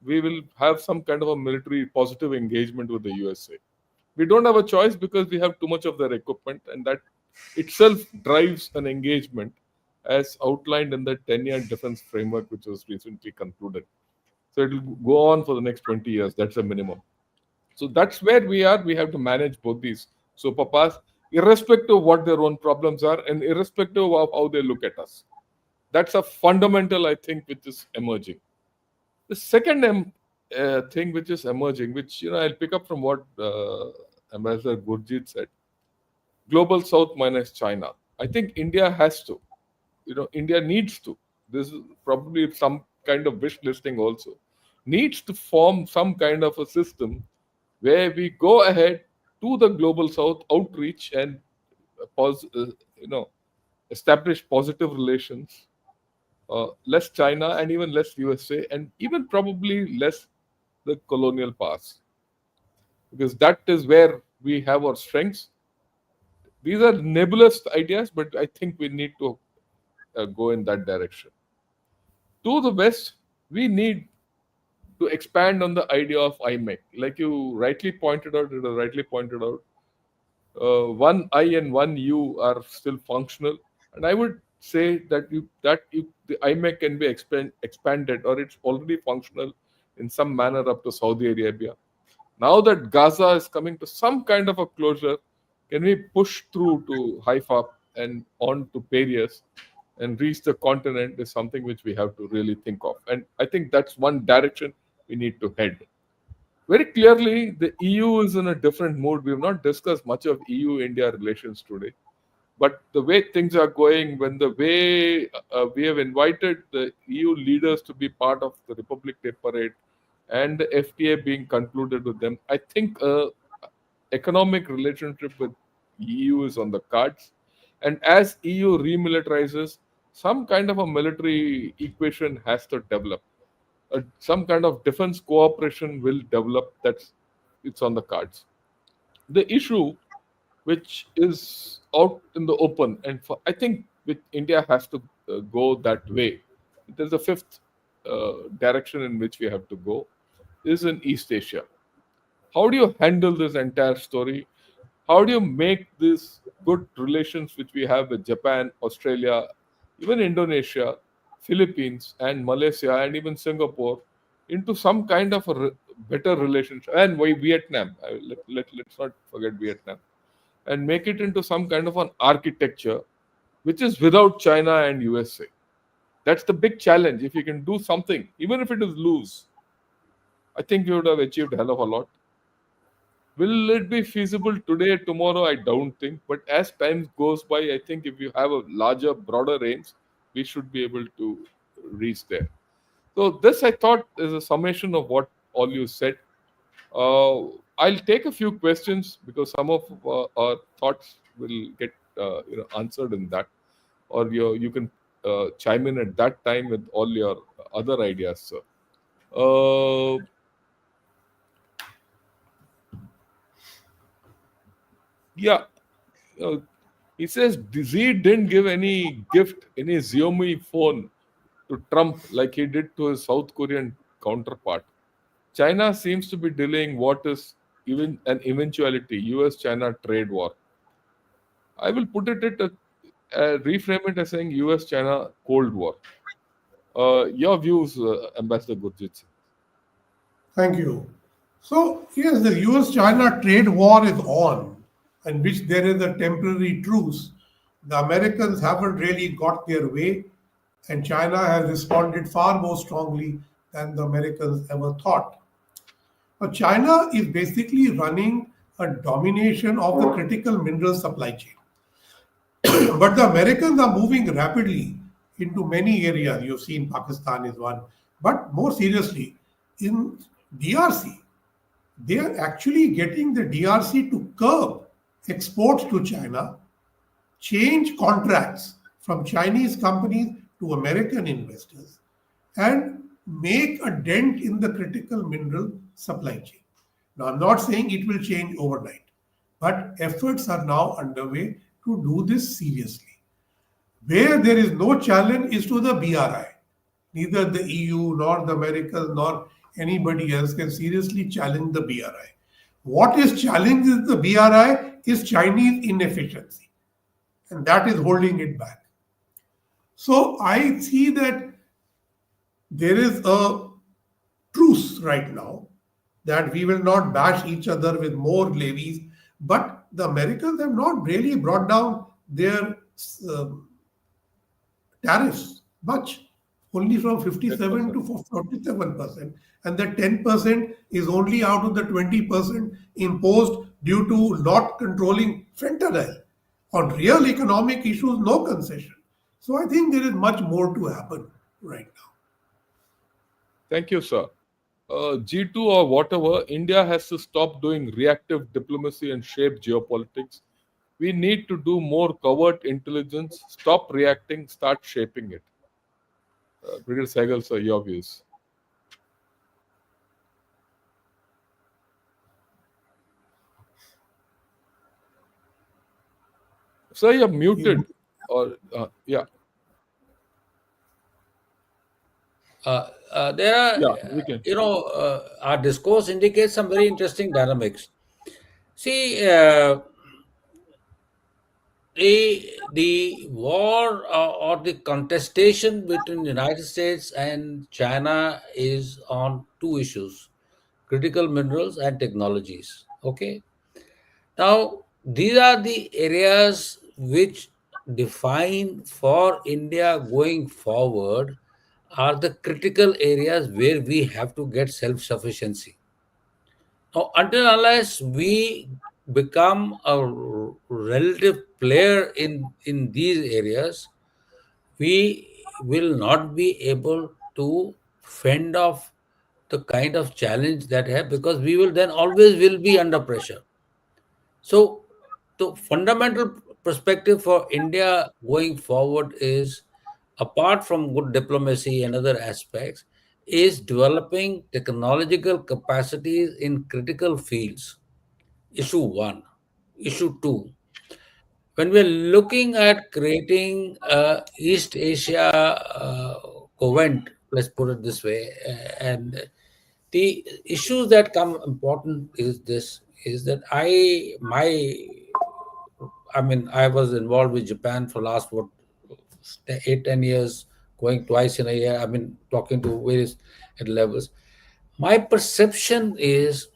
we will have some kind of a military positive engagement with the USA. We don't have a choice because we have too much of their equipment, and that itself drives an engagement as outlined in the 10-year defense framework, which was recently concluded. So it will go on for the next 20 years. That's a minimum. So that's where we are. We have to manage both these superpowers, irrespective of what their own problems are and irrespective of how they look at us. That's a fundamental, I think, which is emerging. The second thing which is emerging, which I'll pick up from what Ambassador Gurjit said, Global South minus China. I think India has to. India needs to. This is probably some kind of wish listing also. Needs to form some kind of a system where we go ahead to the global south outreach and you know, establish positive relations, less China and even less USA, and even probably less the colonial past, because that is where we have our strengths. These are nebulous ideas, but I think we need to go in that direction. To the west, we need to expand on the idea of IMEC. Like you rightly pointed out, one I and one U are still functional, and I would say that the IMEC can be expanded, or it's already functional in some manner up to Saudi Arabia. Now that Gaza is coming to some kind of a closure, can we push through to Haifa and on to Piraeus and reach the continent is something which we have to really think of. And I think that's one direction we need to head. Very clearly, the EU is in a different mood. We have not discussed much of EU India relations today. But the way things are going, when the way we have invited the EU leaders to be part of the Republic Day parade and the FTA being concluded with them, I think economic relationship with EU is on the cards. And as EU remilitarizes, some kind of a military equation has to develop. Some kind of defense cooperation will develop. It's on the cards. The issue which is out in the open, and I think with India has to go that way. There's a fifth direction in which we have to go, is in East Asia. How do you handle this entire story? How do you make these good relations which we have with Japan, Australia, even Indonesia, Philippines, and Malaysia, and even Singapore into some kind of a better relationship? And why Vietnam? Let's not forget Vietnam, and make it into some kind of an architecture which is without China and USA. That's the big challenge. If you can do something, even if it is loose, I think you would have achieved a hell of a lot. Will it be feasible today, tomorrow? I don't think. But as time goes by, I think if you have a larger, broader range, we should be able to reach there. So this, I thought, is a summation of what all you said. I'll take a few questions because some of our thoughts will get answered in that, or you can chime in at that time with all your other ideas, sir. Uh, yeah, uh, he says Z didn't give any gift, any Xiaomi phone to Trump like he did to his South Korean counterpart. China seems to be delaying what is even an eventuality, US-China trade war. I will put it at reframe it as saying US-China Cold War. Your views, Ambassador Gurjit. Thank you. So, yes, the US China trade war is on, in which there is a temporary truce. The Americans haven't really got their way, and China has responded far more strongly than the Americans ever thought. But China is basically running a domination of the critical mineral supply chain. But the Americans are moving rapidly into many areas. You've seen Pakistan is one. But more seriously, in DRC, they are actually getting the DRC to curb exports to China, change contracts from Chinese companies to American investors, and make a dent in the critical mineral supply chain. Now, I'm not saying it will change overnight, but efforts are now underway to do this seriously. Where there is no challenge is to the BRI. Neither the EU nor the Americans nor anybody else can seriously challenge the BRI. What is challenging the BRI is Chinese inefficiency, and that is holding it back. So I see that there is a truce right now that we will not bash each other with more levies, but the Americans have not really brought down their uh, tariffs much, only from 57 to 47%. And that 10% is only out of the 20% imposed due to not controlling fentanyl. On real economic issues, no concession. So I think there is much more to happen right now. Thank you, sir. G2 or whatever, India has to stop doing reactive diplomacy and shape geopolitics. We need to do more covert intelligence, stop reacting, start shaping it. Brigadier Sahgal, sir, your views. Sir, you're muted. Or yeah, There are, yeah, we can. our discourse indicates some very interesting dynamics. See, the war or the contestation between the United States and China is on two issues: critical minerals and technologies. Okay, now these are the areas which define for India going forward are the critical areas where we have to get self-sufficiency. Now, until unless we become a relative player in these areas, we will not be able to fend off the kind of challenge that have, because we will then always will be under pressure. So, the fundamental perspective for India going forward is, apart from good diplomacy and other aspects, is developing technological capacities in critical fields. Issue one. Issue two. When we're looking at creating East Asia covent, let's put it this way, and the issues that come important is this: is that I was involved with Japan for last what 8-10 years, going twice in a year. I mean, talking to various at levels. My perception is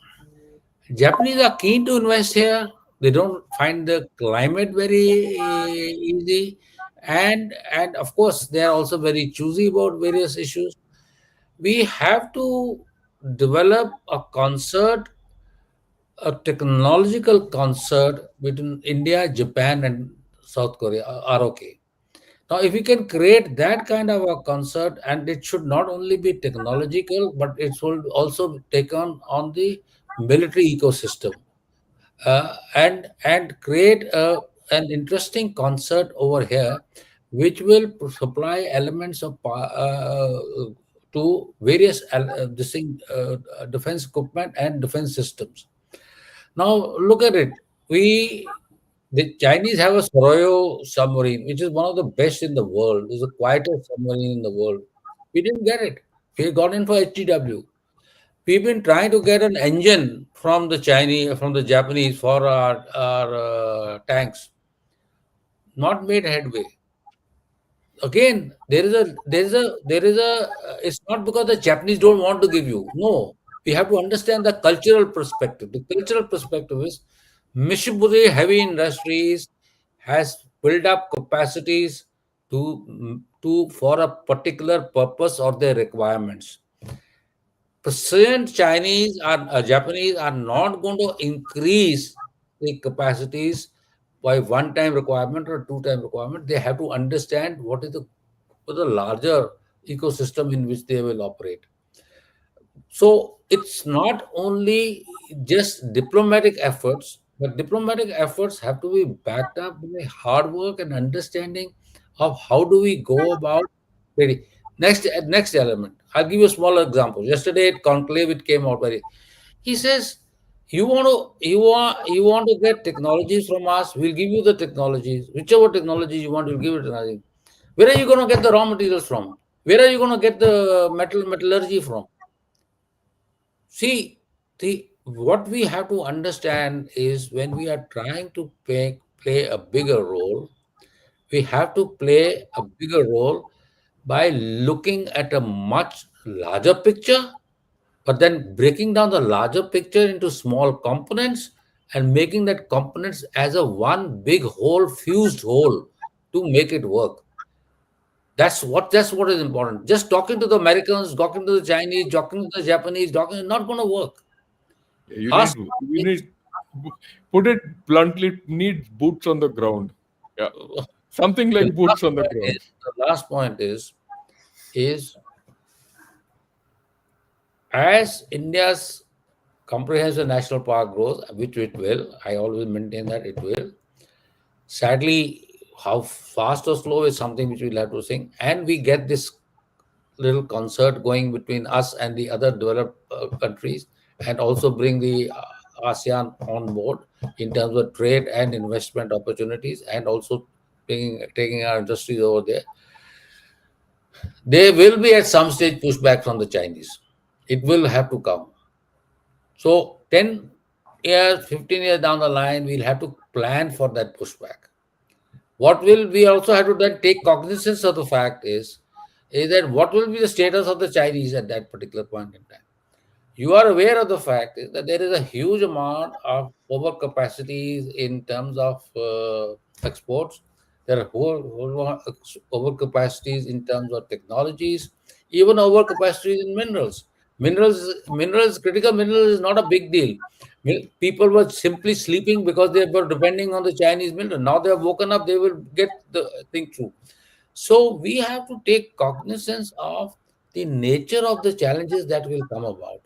Japanese are keen to invest here. They don't find the climate very easy, and of course they are also very choosy about various issues. We have to develop a concert, a technological concert between India, Japan, and South Korea, ROK. Now, if we can create that kind of a concert, and it should not only be technological, but it should also take on the military ecosystem, and create an interesting concert over here, which will supply elements of to various this thing, defense equipment and defense systems. Now look at it. The Chinese have a Soroyo submarine, which is one of the best in the world. It's the quietest submarine in the world. We didn't get it. We got in for HTW. We've been trying to get an engine from the Chinese, from the Japanese for our tanks. Not made headway. Again, it's not because the Japanese don't want to give you. No, we have to understand the cultural perspective. The cultural perspective is Mitsubishi Heavy Industries has built up capacities to for a particular purpose or their requirements. Percent Chinese or Japanese are not going to increase the capacities by one time requirement or two time requirement. They have to understand what the larger ecosystem in which they will operate. So it's not only just diplomatic efforts, but diplomatic efforts have to be backed up by hard work and understanding of how do we go about trading. Next element. I'll give you a small example. Yesterday at conclave, it came out very. He says, you want to get technologies from us. We'll give you the technologies, whichever technologies you want. We'll give it to us. Where are you going to get the raw materials from? Where are you going to get the metallurgy from? See, what we have to understand is when we are trying to play a bigger role, we have to play a bigger role by looking at a much larger picture, but then breaking down the larger picture into small components and making that components as a one big whole, fused whole to make it work. That's what is important. Just talking to the Americans, talking to the Chinese, talking to the Japanese, talking is not going to work. You Last need, point you is, need, put it bluntly, need boots on the ground. Yeah, something the like last boots on the point is ground. the last point is As India's comprehensive national park grows, which it will, I always maintain that it will. Sadly, how fast or slow is something which we'll have to think. And we get this little concert going between us and the other developed countries, and also bring the ASEAN on board in terms of trade and investment opportunities, and also taking our industries over there. There will be at some stage pushback from the Chinese. It will have to come. So 10 years, 15 years down the line, we'll have to plan for that pushback. What will we also have to then take cognizance of the fact is that what will be the status of the Chinese at that particular point in time. You are aware of the fact is that there is a huge amount of overcapacities in terms of exports. There are whole overcapacities in terms of technologies, even overcapacities in minerals. Critical minerals is not a big deal. People were simply sleeping because they were depending on the Chinese mineral. Now they have woken up, they will get the thing through. So we have to take cognizance of the nature of the challenges that will come about,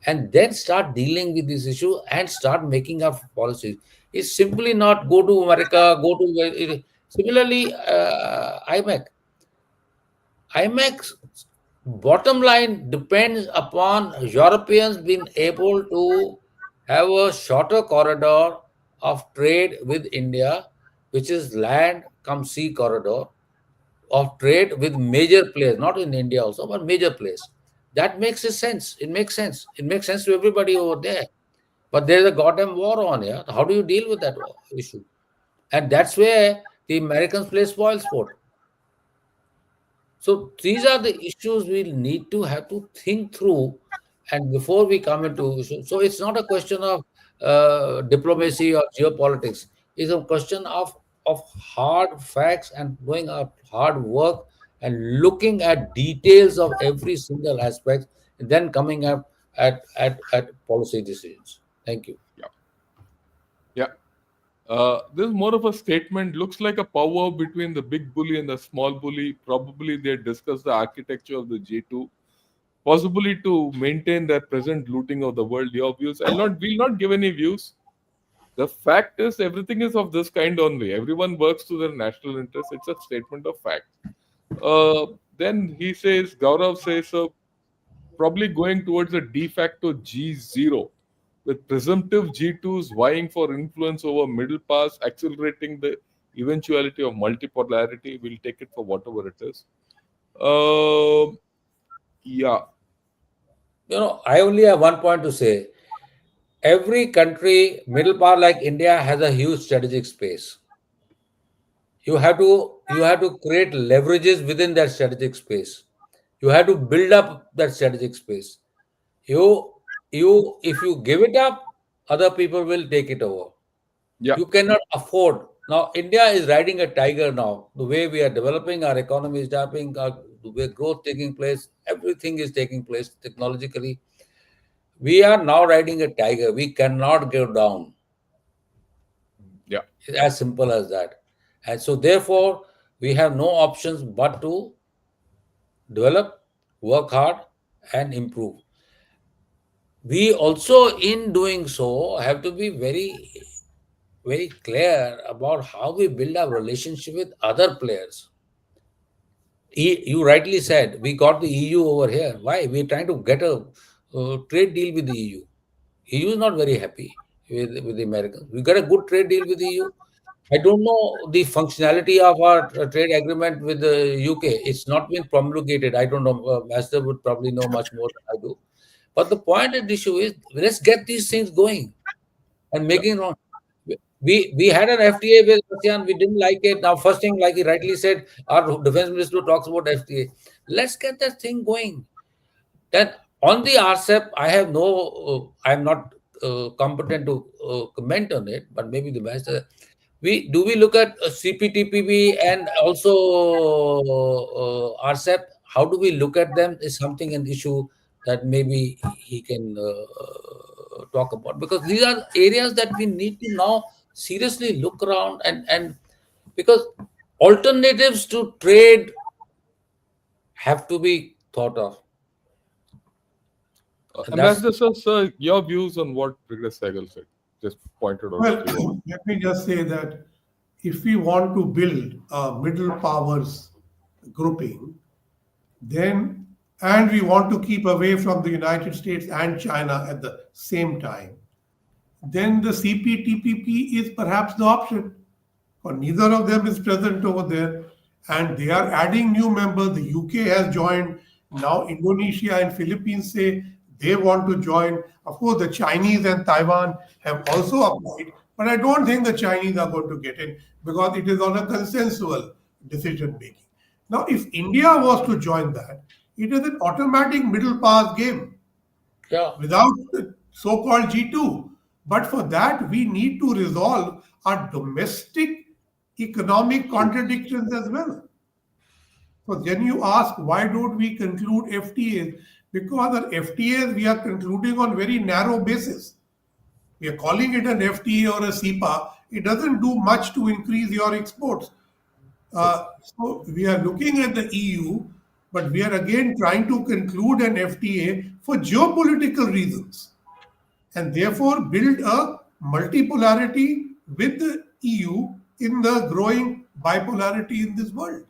and then start dealing with this issue and start making up policies. It's simply not go to America, go to similarly IMEC bottom line depends upon Europeans being able to have a shorter corridor of trade with India, which is land come sea corridor of trade with major players, not in India also, but major players. That makes a sense. It makes sense. It makes sense to everybody over there. But there's a goddamn war on here. How do you deal with that issue? And that's where the Americans play spoil sport. So these are the issues we'll need to have to think through, and before we come into issue. So it's not a question of diplomacy or geopolitics. It's a question of hard facts and doing our hard work and looking at details of every single aspect, and then coming up at policy decisions. Thank you. Yeah. Yeah. This is more of a statement. Looks like a power between the big bully and the small bully. Probably they discuss the architecture of the G2, possibly to maintain their present looting of the world. Your views? I'll not. Will not give any views. The fact is, everything is of this kind only. Everyone works to their national interest. It's a statement of fact. Then he says, Gaurav says, probably going towards a de facto G0, with presumptive G2s vying for influence over middle pass, accelerating the eventuality of multipolarity. We'll take it for whatever it is. Uh, yeah, I only have one point to say. Every country, middle power like India, has a huge strategic space. You have to create leverages within that strategic space. You have to build up that strategic space. You you if you give it up, other people will take it over. yeah, You cannot afford. Now India is riding a tiger. Now the way we are developing, our economy is developing, the way growth taking place, everything is taking place technologically. We are now riding a tiger. We cannot go down. yeah, It's as simple as that. And so therefore we have no options but to develop, work hard, and improve. We also, in doing so, have to be very, very clear about how we build our relationship with other players. You rightly said we got the EU over here. Why? We're trying to get a trade deal with the EU. EU is not very happy with the Americans. We got a good trade deal with the EU. I don't know the functionality of our trade agreement with the UK. It's not been promulgated. I don't know. Master would probably know much more than I do. But the point at issue is, let's get these things going and yeah, making wrong. We had an FTA with ASEAN. We didn't like it. Now, first thing, like he rightly said, our defense minister talks about FTA. Let's get that thing going. Then on the RCEP, I have no, I'm not competent to comment on it, but maybe the master. We look at CPTPP and also RCEP? How do we look at them? Is something an issue that maybe he can talk about, because these are areas that we need to now seriously look around, and because alternatives to trade have to be thought of. And that's Ambassador sir, your views on what Brigadier Sahgal said, just pointed out a Well, few of them. let me just say that if we want to build a middle powers grouping, then and we want to keep away from the United States and China at the same time, then the CPTPP is perhaps the option. For neither of them is present over there, and they are adding new members. The UK has joined. Now Indonesia and Philippines say they want to join. Of course, the Chinese and Taiwan have also applied, but I don't think the Chinese are going to get in because it is on a consensual decision making. Now, if India was to join that, it is an automatic middle pass game yeah. without the so-called G2. But for that, we need to resolve our domestic economic contradictions as well. So then you ask, why don't we conclude FTAs? Because our FTAs we are concluding on very narrow basis. We are calling it an FTA or a CEPA. It doesn't do much to increase your exports. So we are looking at the EU, but we are again trying to conclude an FTA for geopolitical reasons and therefore build a multipolarity with the EU in the growing bipolarity in this world.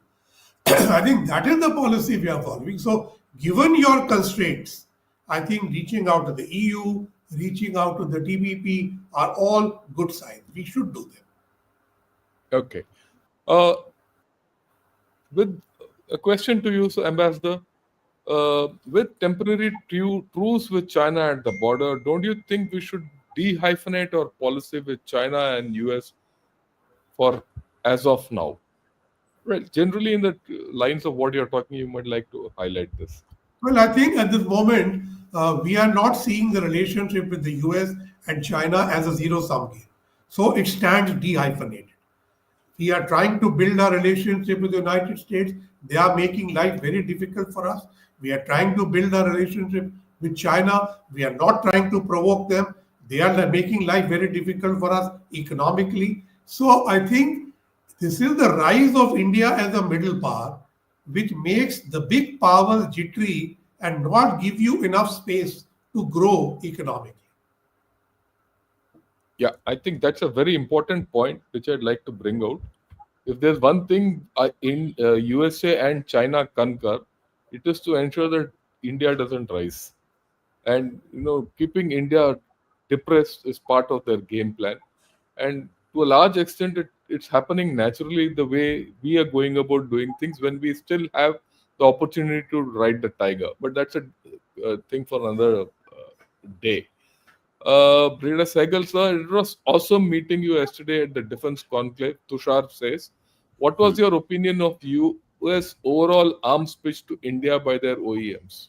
I think that is the policy we are following. So, given your constraints, I think reaching out to the EU, reaching out to the TPP are all good signs. We should do them. Okay. Uh, with a question to you, so Ambassador, with temporary truce with China at the border, don't you think we should de-hyphenate our policy with China and US for as of now? Right. Generally, in the lines of what you're talking, you might like to highlight this. Well, I think at this moment, we are not seeing the relationship with the US and China as a zero sum game. So it stands dehyphenated. We are trying to build our relationship with the United States. They are making life very difficult for us. We are trying to build our relationship with China. We are not trying to provoke them. They are making life very difficult for us economically. So I think this is the rise of India as a middle power, which makes the big powers jittery and not give you enough space to grow economically. Yeah, I think that's a very important point which I'd like to bring out. If there's one thing in USA and China concur, it is to ensure that India doesn't rise. And keeping India depressed is part of their game plan. And to a large extent, it's happening naturally the way we are going about doing things when we still have the opportunity to ride the tiger. But that's a thing for another day. Brigadier Sahgal, sir, it was awesome meeting you yesterday at the Defense Conclave. Tushar says, what was your opinion of US overall arms pitch to India by their OEMs?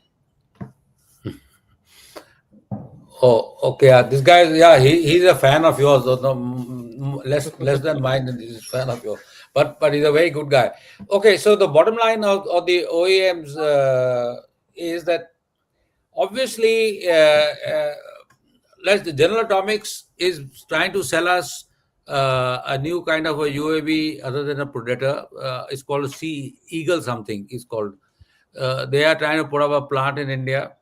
Oh, okay. This guy, yeah, he's a fan of yours. No, less than mine, and he's a fan of yours. But he's a very good guy. Okay, so the bottom line of the OEMs is that obviously, the General Atomics is trying to sell us a new kind of a UAV other than a Predator. It's called a Sea Eagle something. It's called. They are trying to put up a plant in India.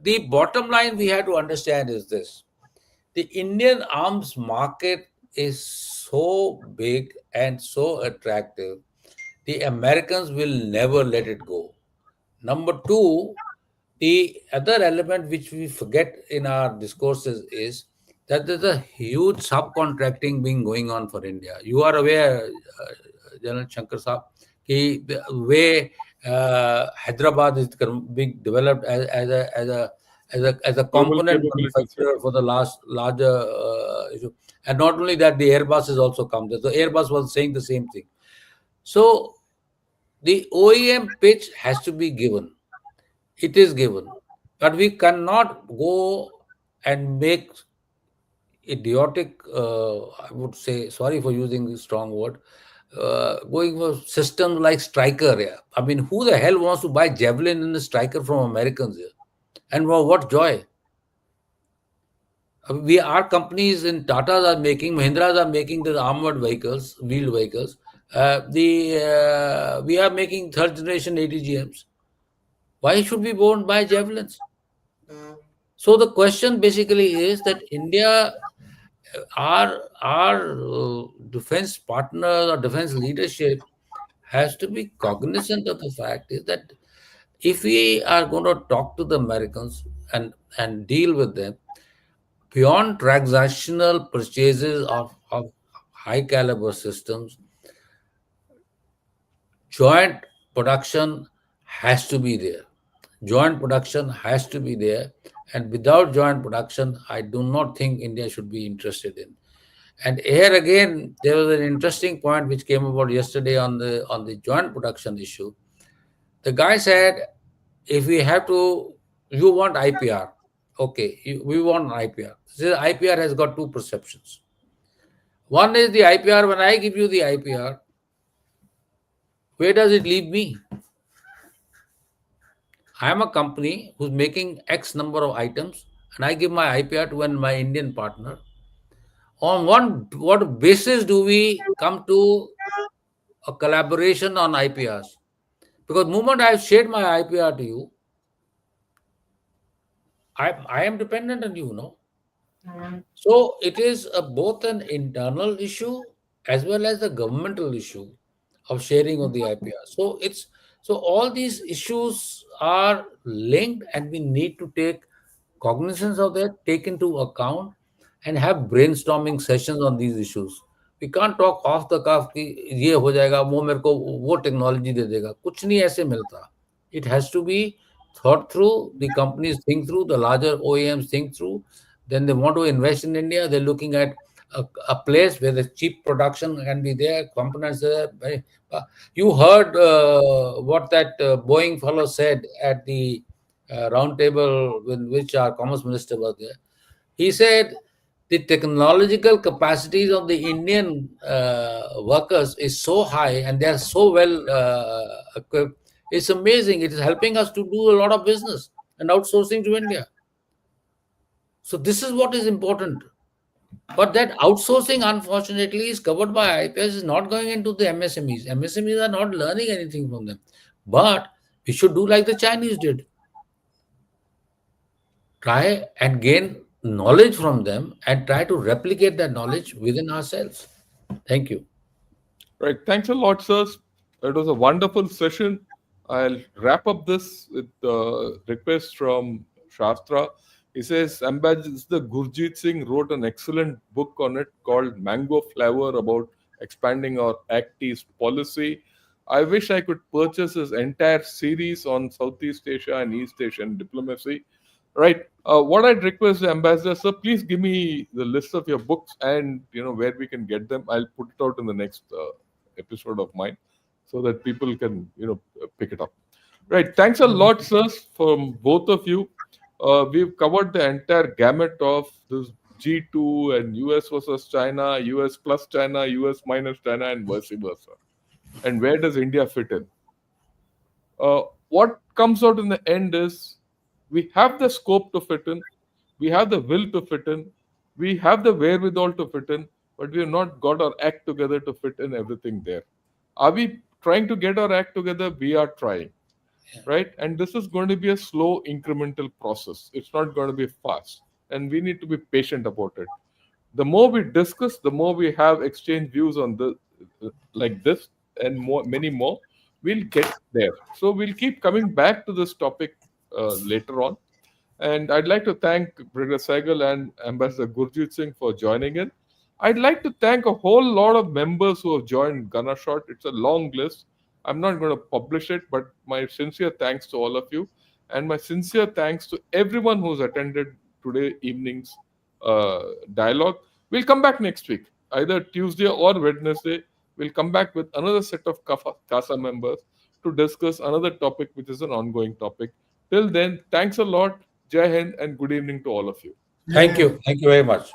The bottom line we have to understand is this: the Indian arms market is so big and so attractive. The Americans will never let it go. Number two, the other element which we forget in our discourses is that there's a huge subcontracting being going on for India. You are aware, General Shankar Saab, the way Hyderabad is being developed as a Global component capability manufacturer center. for the larger issue. And not only that, the Airbus has also come there. So Airbus was saying the same thing. So the OEM pitch has to be given. It is given. But we cannot go and make idiotic, I would say, sorry for using this strong word, going for systems like Striker. Yeah. I mean, who the hell wants to buy Javelin and the Striker from Americans here? And for what joy? Our companies in Tata's are making, Mahindra's are making the armored vehicles, wheeled vehicles. We are making third generation ATGMs. Why should we won't buy javelins? So the question basically is that India, our defense partners or defense leadership has to be cognizant of the fact is that if we are going to talk to the Americans and deal with them beyond transactional purchases of high caliber systems, joint production has to be there. Joint production has to be there. And without joint production, I do not think India should be interested in. And here again, there was an interesting point which came about yesterday on the joint production issue. The guy said, if we have to, you want IPR. Okay, we want IPR. This IPR has got two perceptions. One is the IPR, when I give you the IPR, where does it leave me? I am a company who's making X number of items and I give my IPR to my Indian partner. On what basis do we come to a collaboration on IPRs? Because the moment I've shared my IPR to you, I am dependent on you, no? So it is both an internal issue as well as the governmental issue of sharing of the IPR. So all these issues are linked, and we need to take cognizance of that, take into account, and have brainstorming sessions on these issues. We can't talk off the cuff कि ये हो जाएगा, वो मेरे को वो technology दे देगा, कुछ नहीं ऐसे मिलता. It has to be thought through. The companies think through, the larger OEMs think through. Then they want to invest in India. They're looking at a place where the cheap production can be there, components are there. You heard what that Boeing fellow said at the round table with which our commerce minister was there. He said the technological capacities of the Indian workers is so high and they are so well equipped. It's amazing. It is helping us to do a lot of business and outsourcing to India. So this is what is important. But that outsourcing, unfortunately, is covered by IPS, is not going into the MSMEs. MSMEs are not learning anything from them. But we should do like the Chinese did. Try and gain knowledge from them and try to replicate that knowledge within ourselves. Thank you. Right. Thanks a lot, sirs. It was a wonderful session. I'll wrap up this with a request from Shastra. He says Ambassador Gurjit Singh wrote an excellent book on it called Mango Flavor about expanding our Act East policy. I wish I could purchase his entire series on Southeast Asia and East Asian diplomacy. Right. What I'd request the ambassador, sir, please give me the list of your books and where we can get them. I'll put it out in the next episode of mine so that people can pick it up. Right. Thanks a lot, sirs, from both of you. We've covered the entire gamut of this G2 and US versus China, US plus China, US minus China, and vice versa. And where does India fit in? What comes out in the end is we have the scope to fit in, we have the will to fit in, we have the wherewithal to fit in, but we have not got our act together to fit in everything there. Are we trying to get our act together? We are trying, right? And this is going to be a slow, incremental process. It's not going to be fast, and we need to be patient about it. The more we discuss, the more we have exchange views on the like this and more, many more, we'll get there. So we'll keep coming back to this topic later on. And I'd like to thank Brigadier Sahgal and Ambassador Gurjit Singh for joining in. I'd like to thank a whole lot of members who have joined Gunnershot. It's a long list. I'm not going to publish it, but my sincere thanks to all of you. And my sincere thanks to everyone who's attended today evening's dialogue. We'll come back next week, either Tuesday or Wednesday. We'll come back with another set of CASA members to discuss another topic, which is an ongoing topic. Till then, thanks a lot. Jai Hind and good evening to all of you. Thank you. Thank you very much.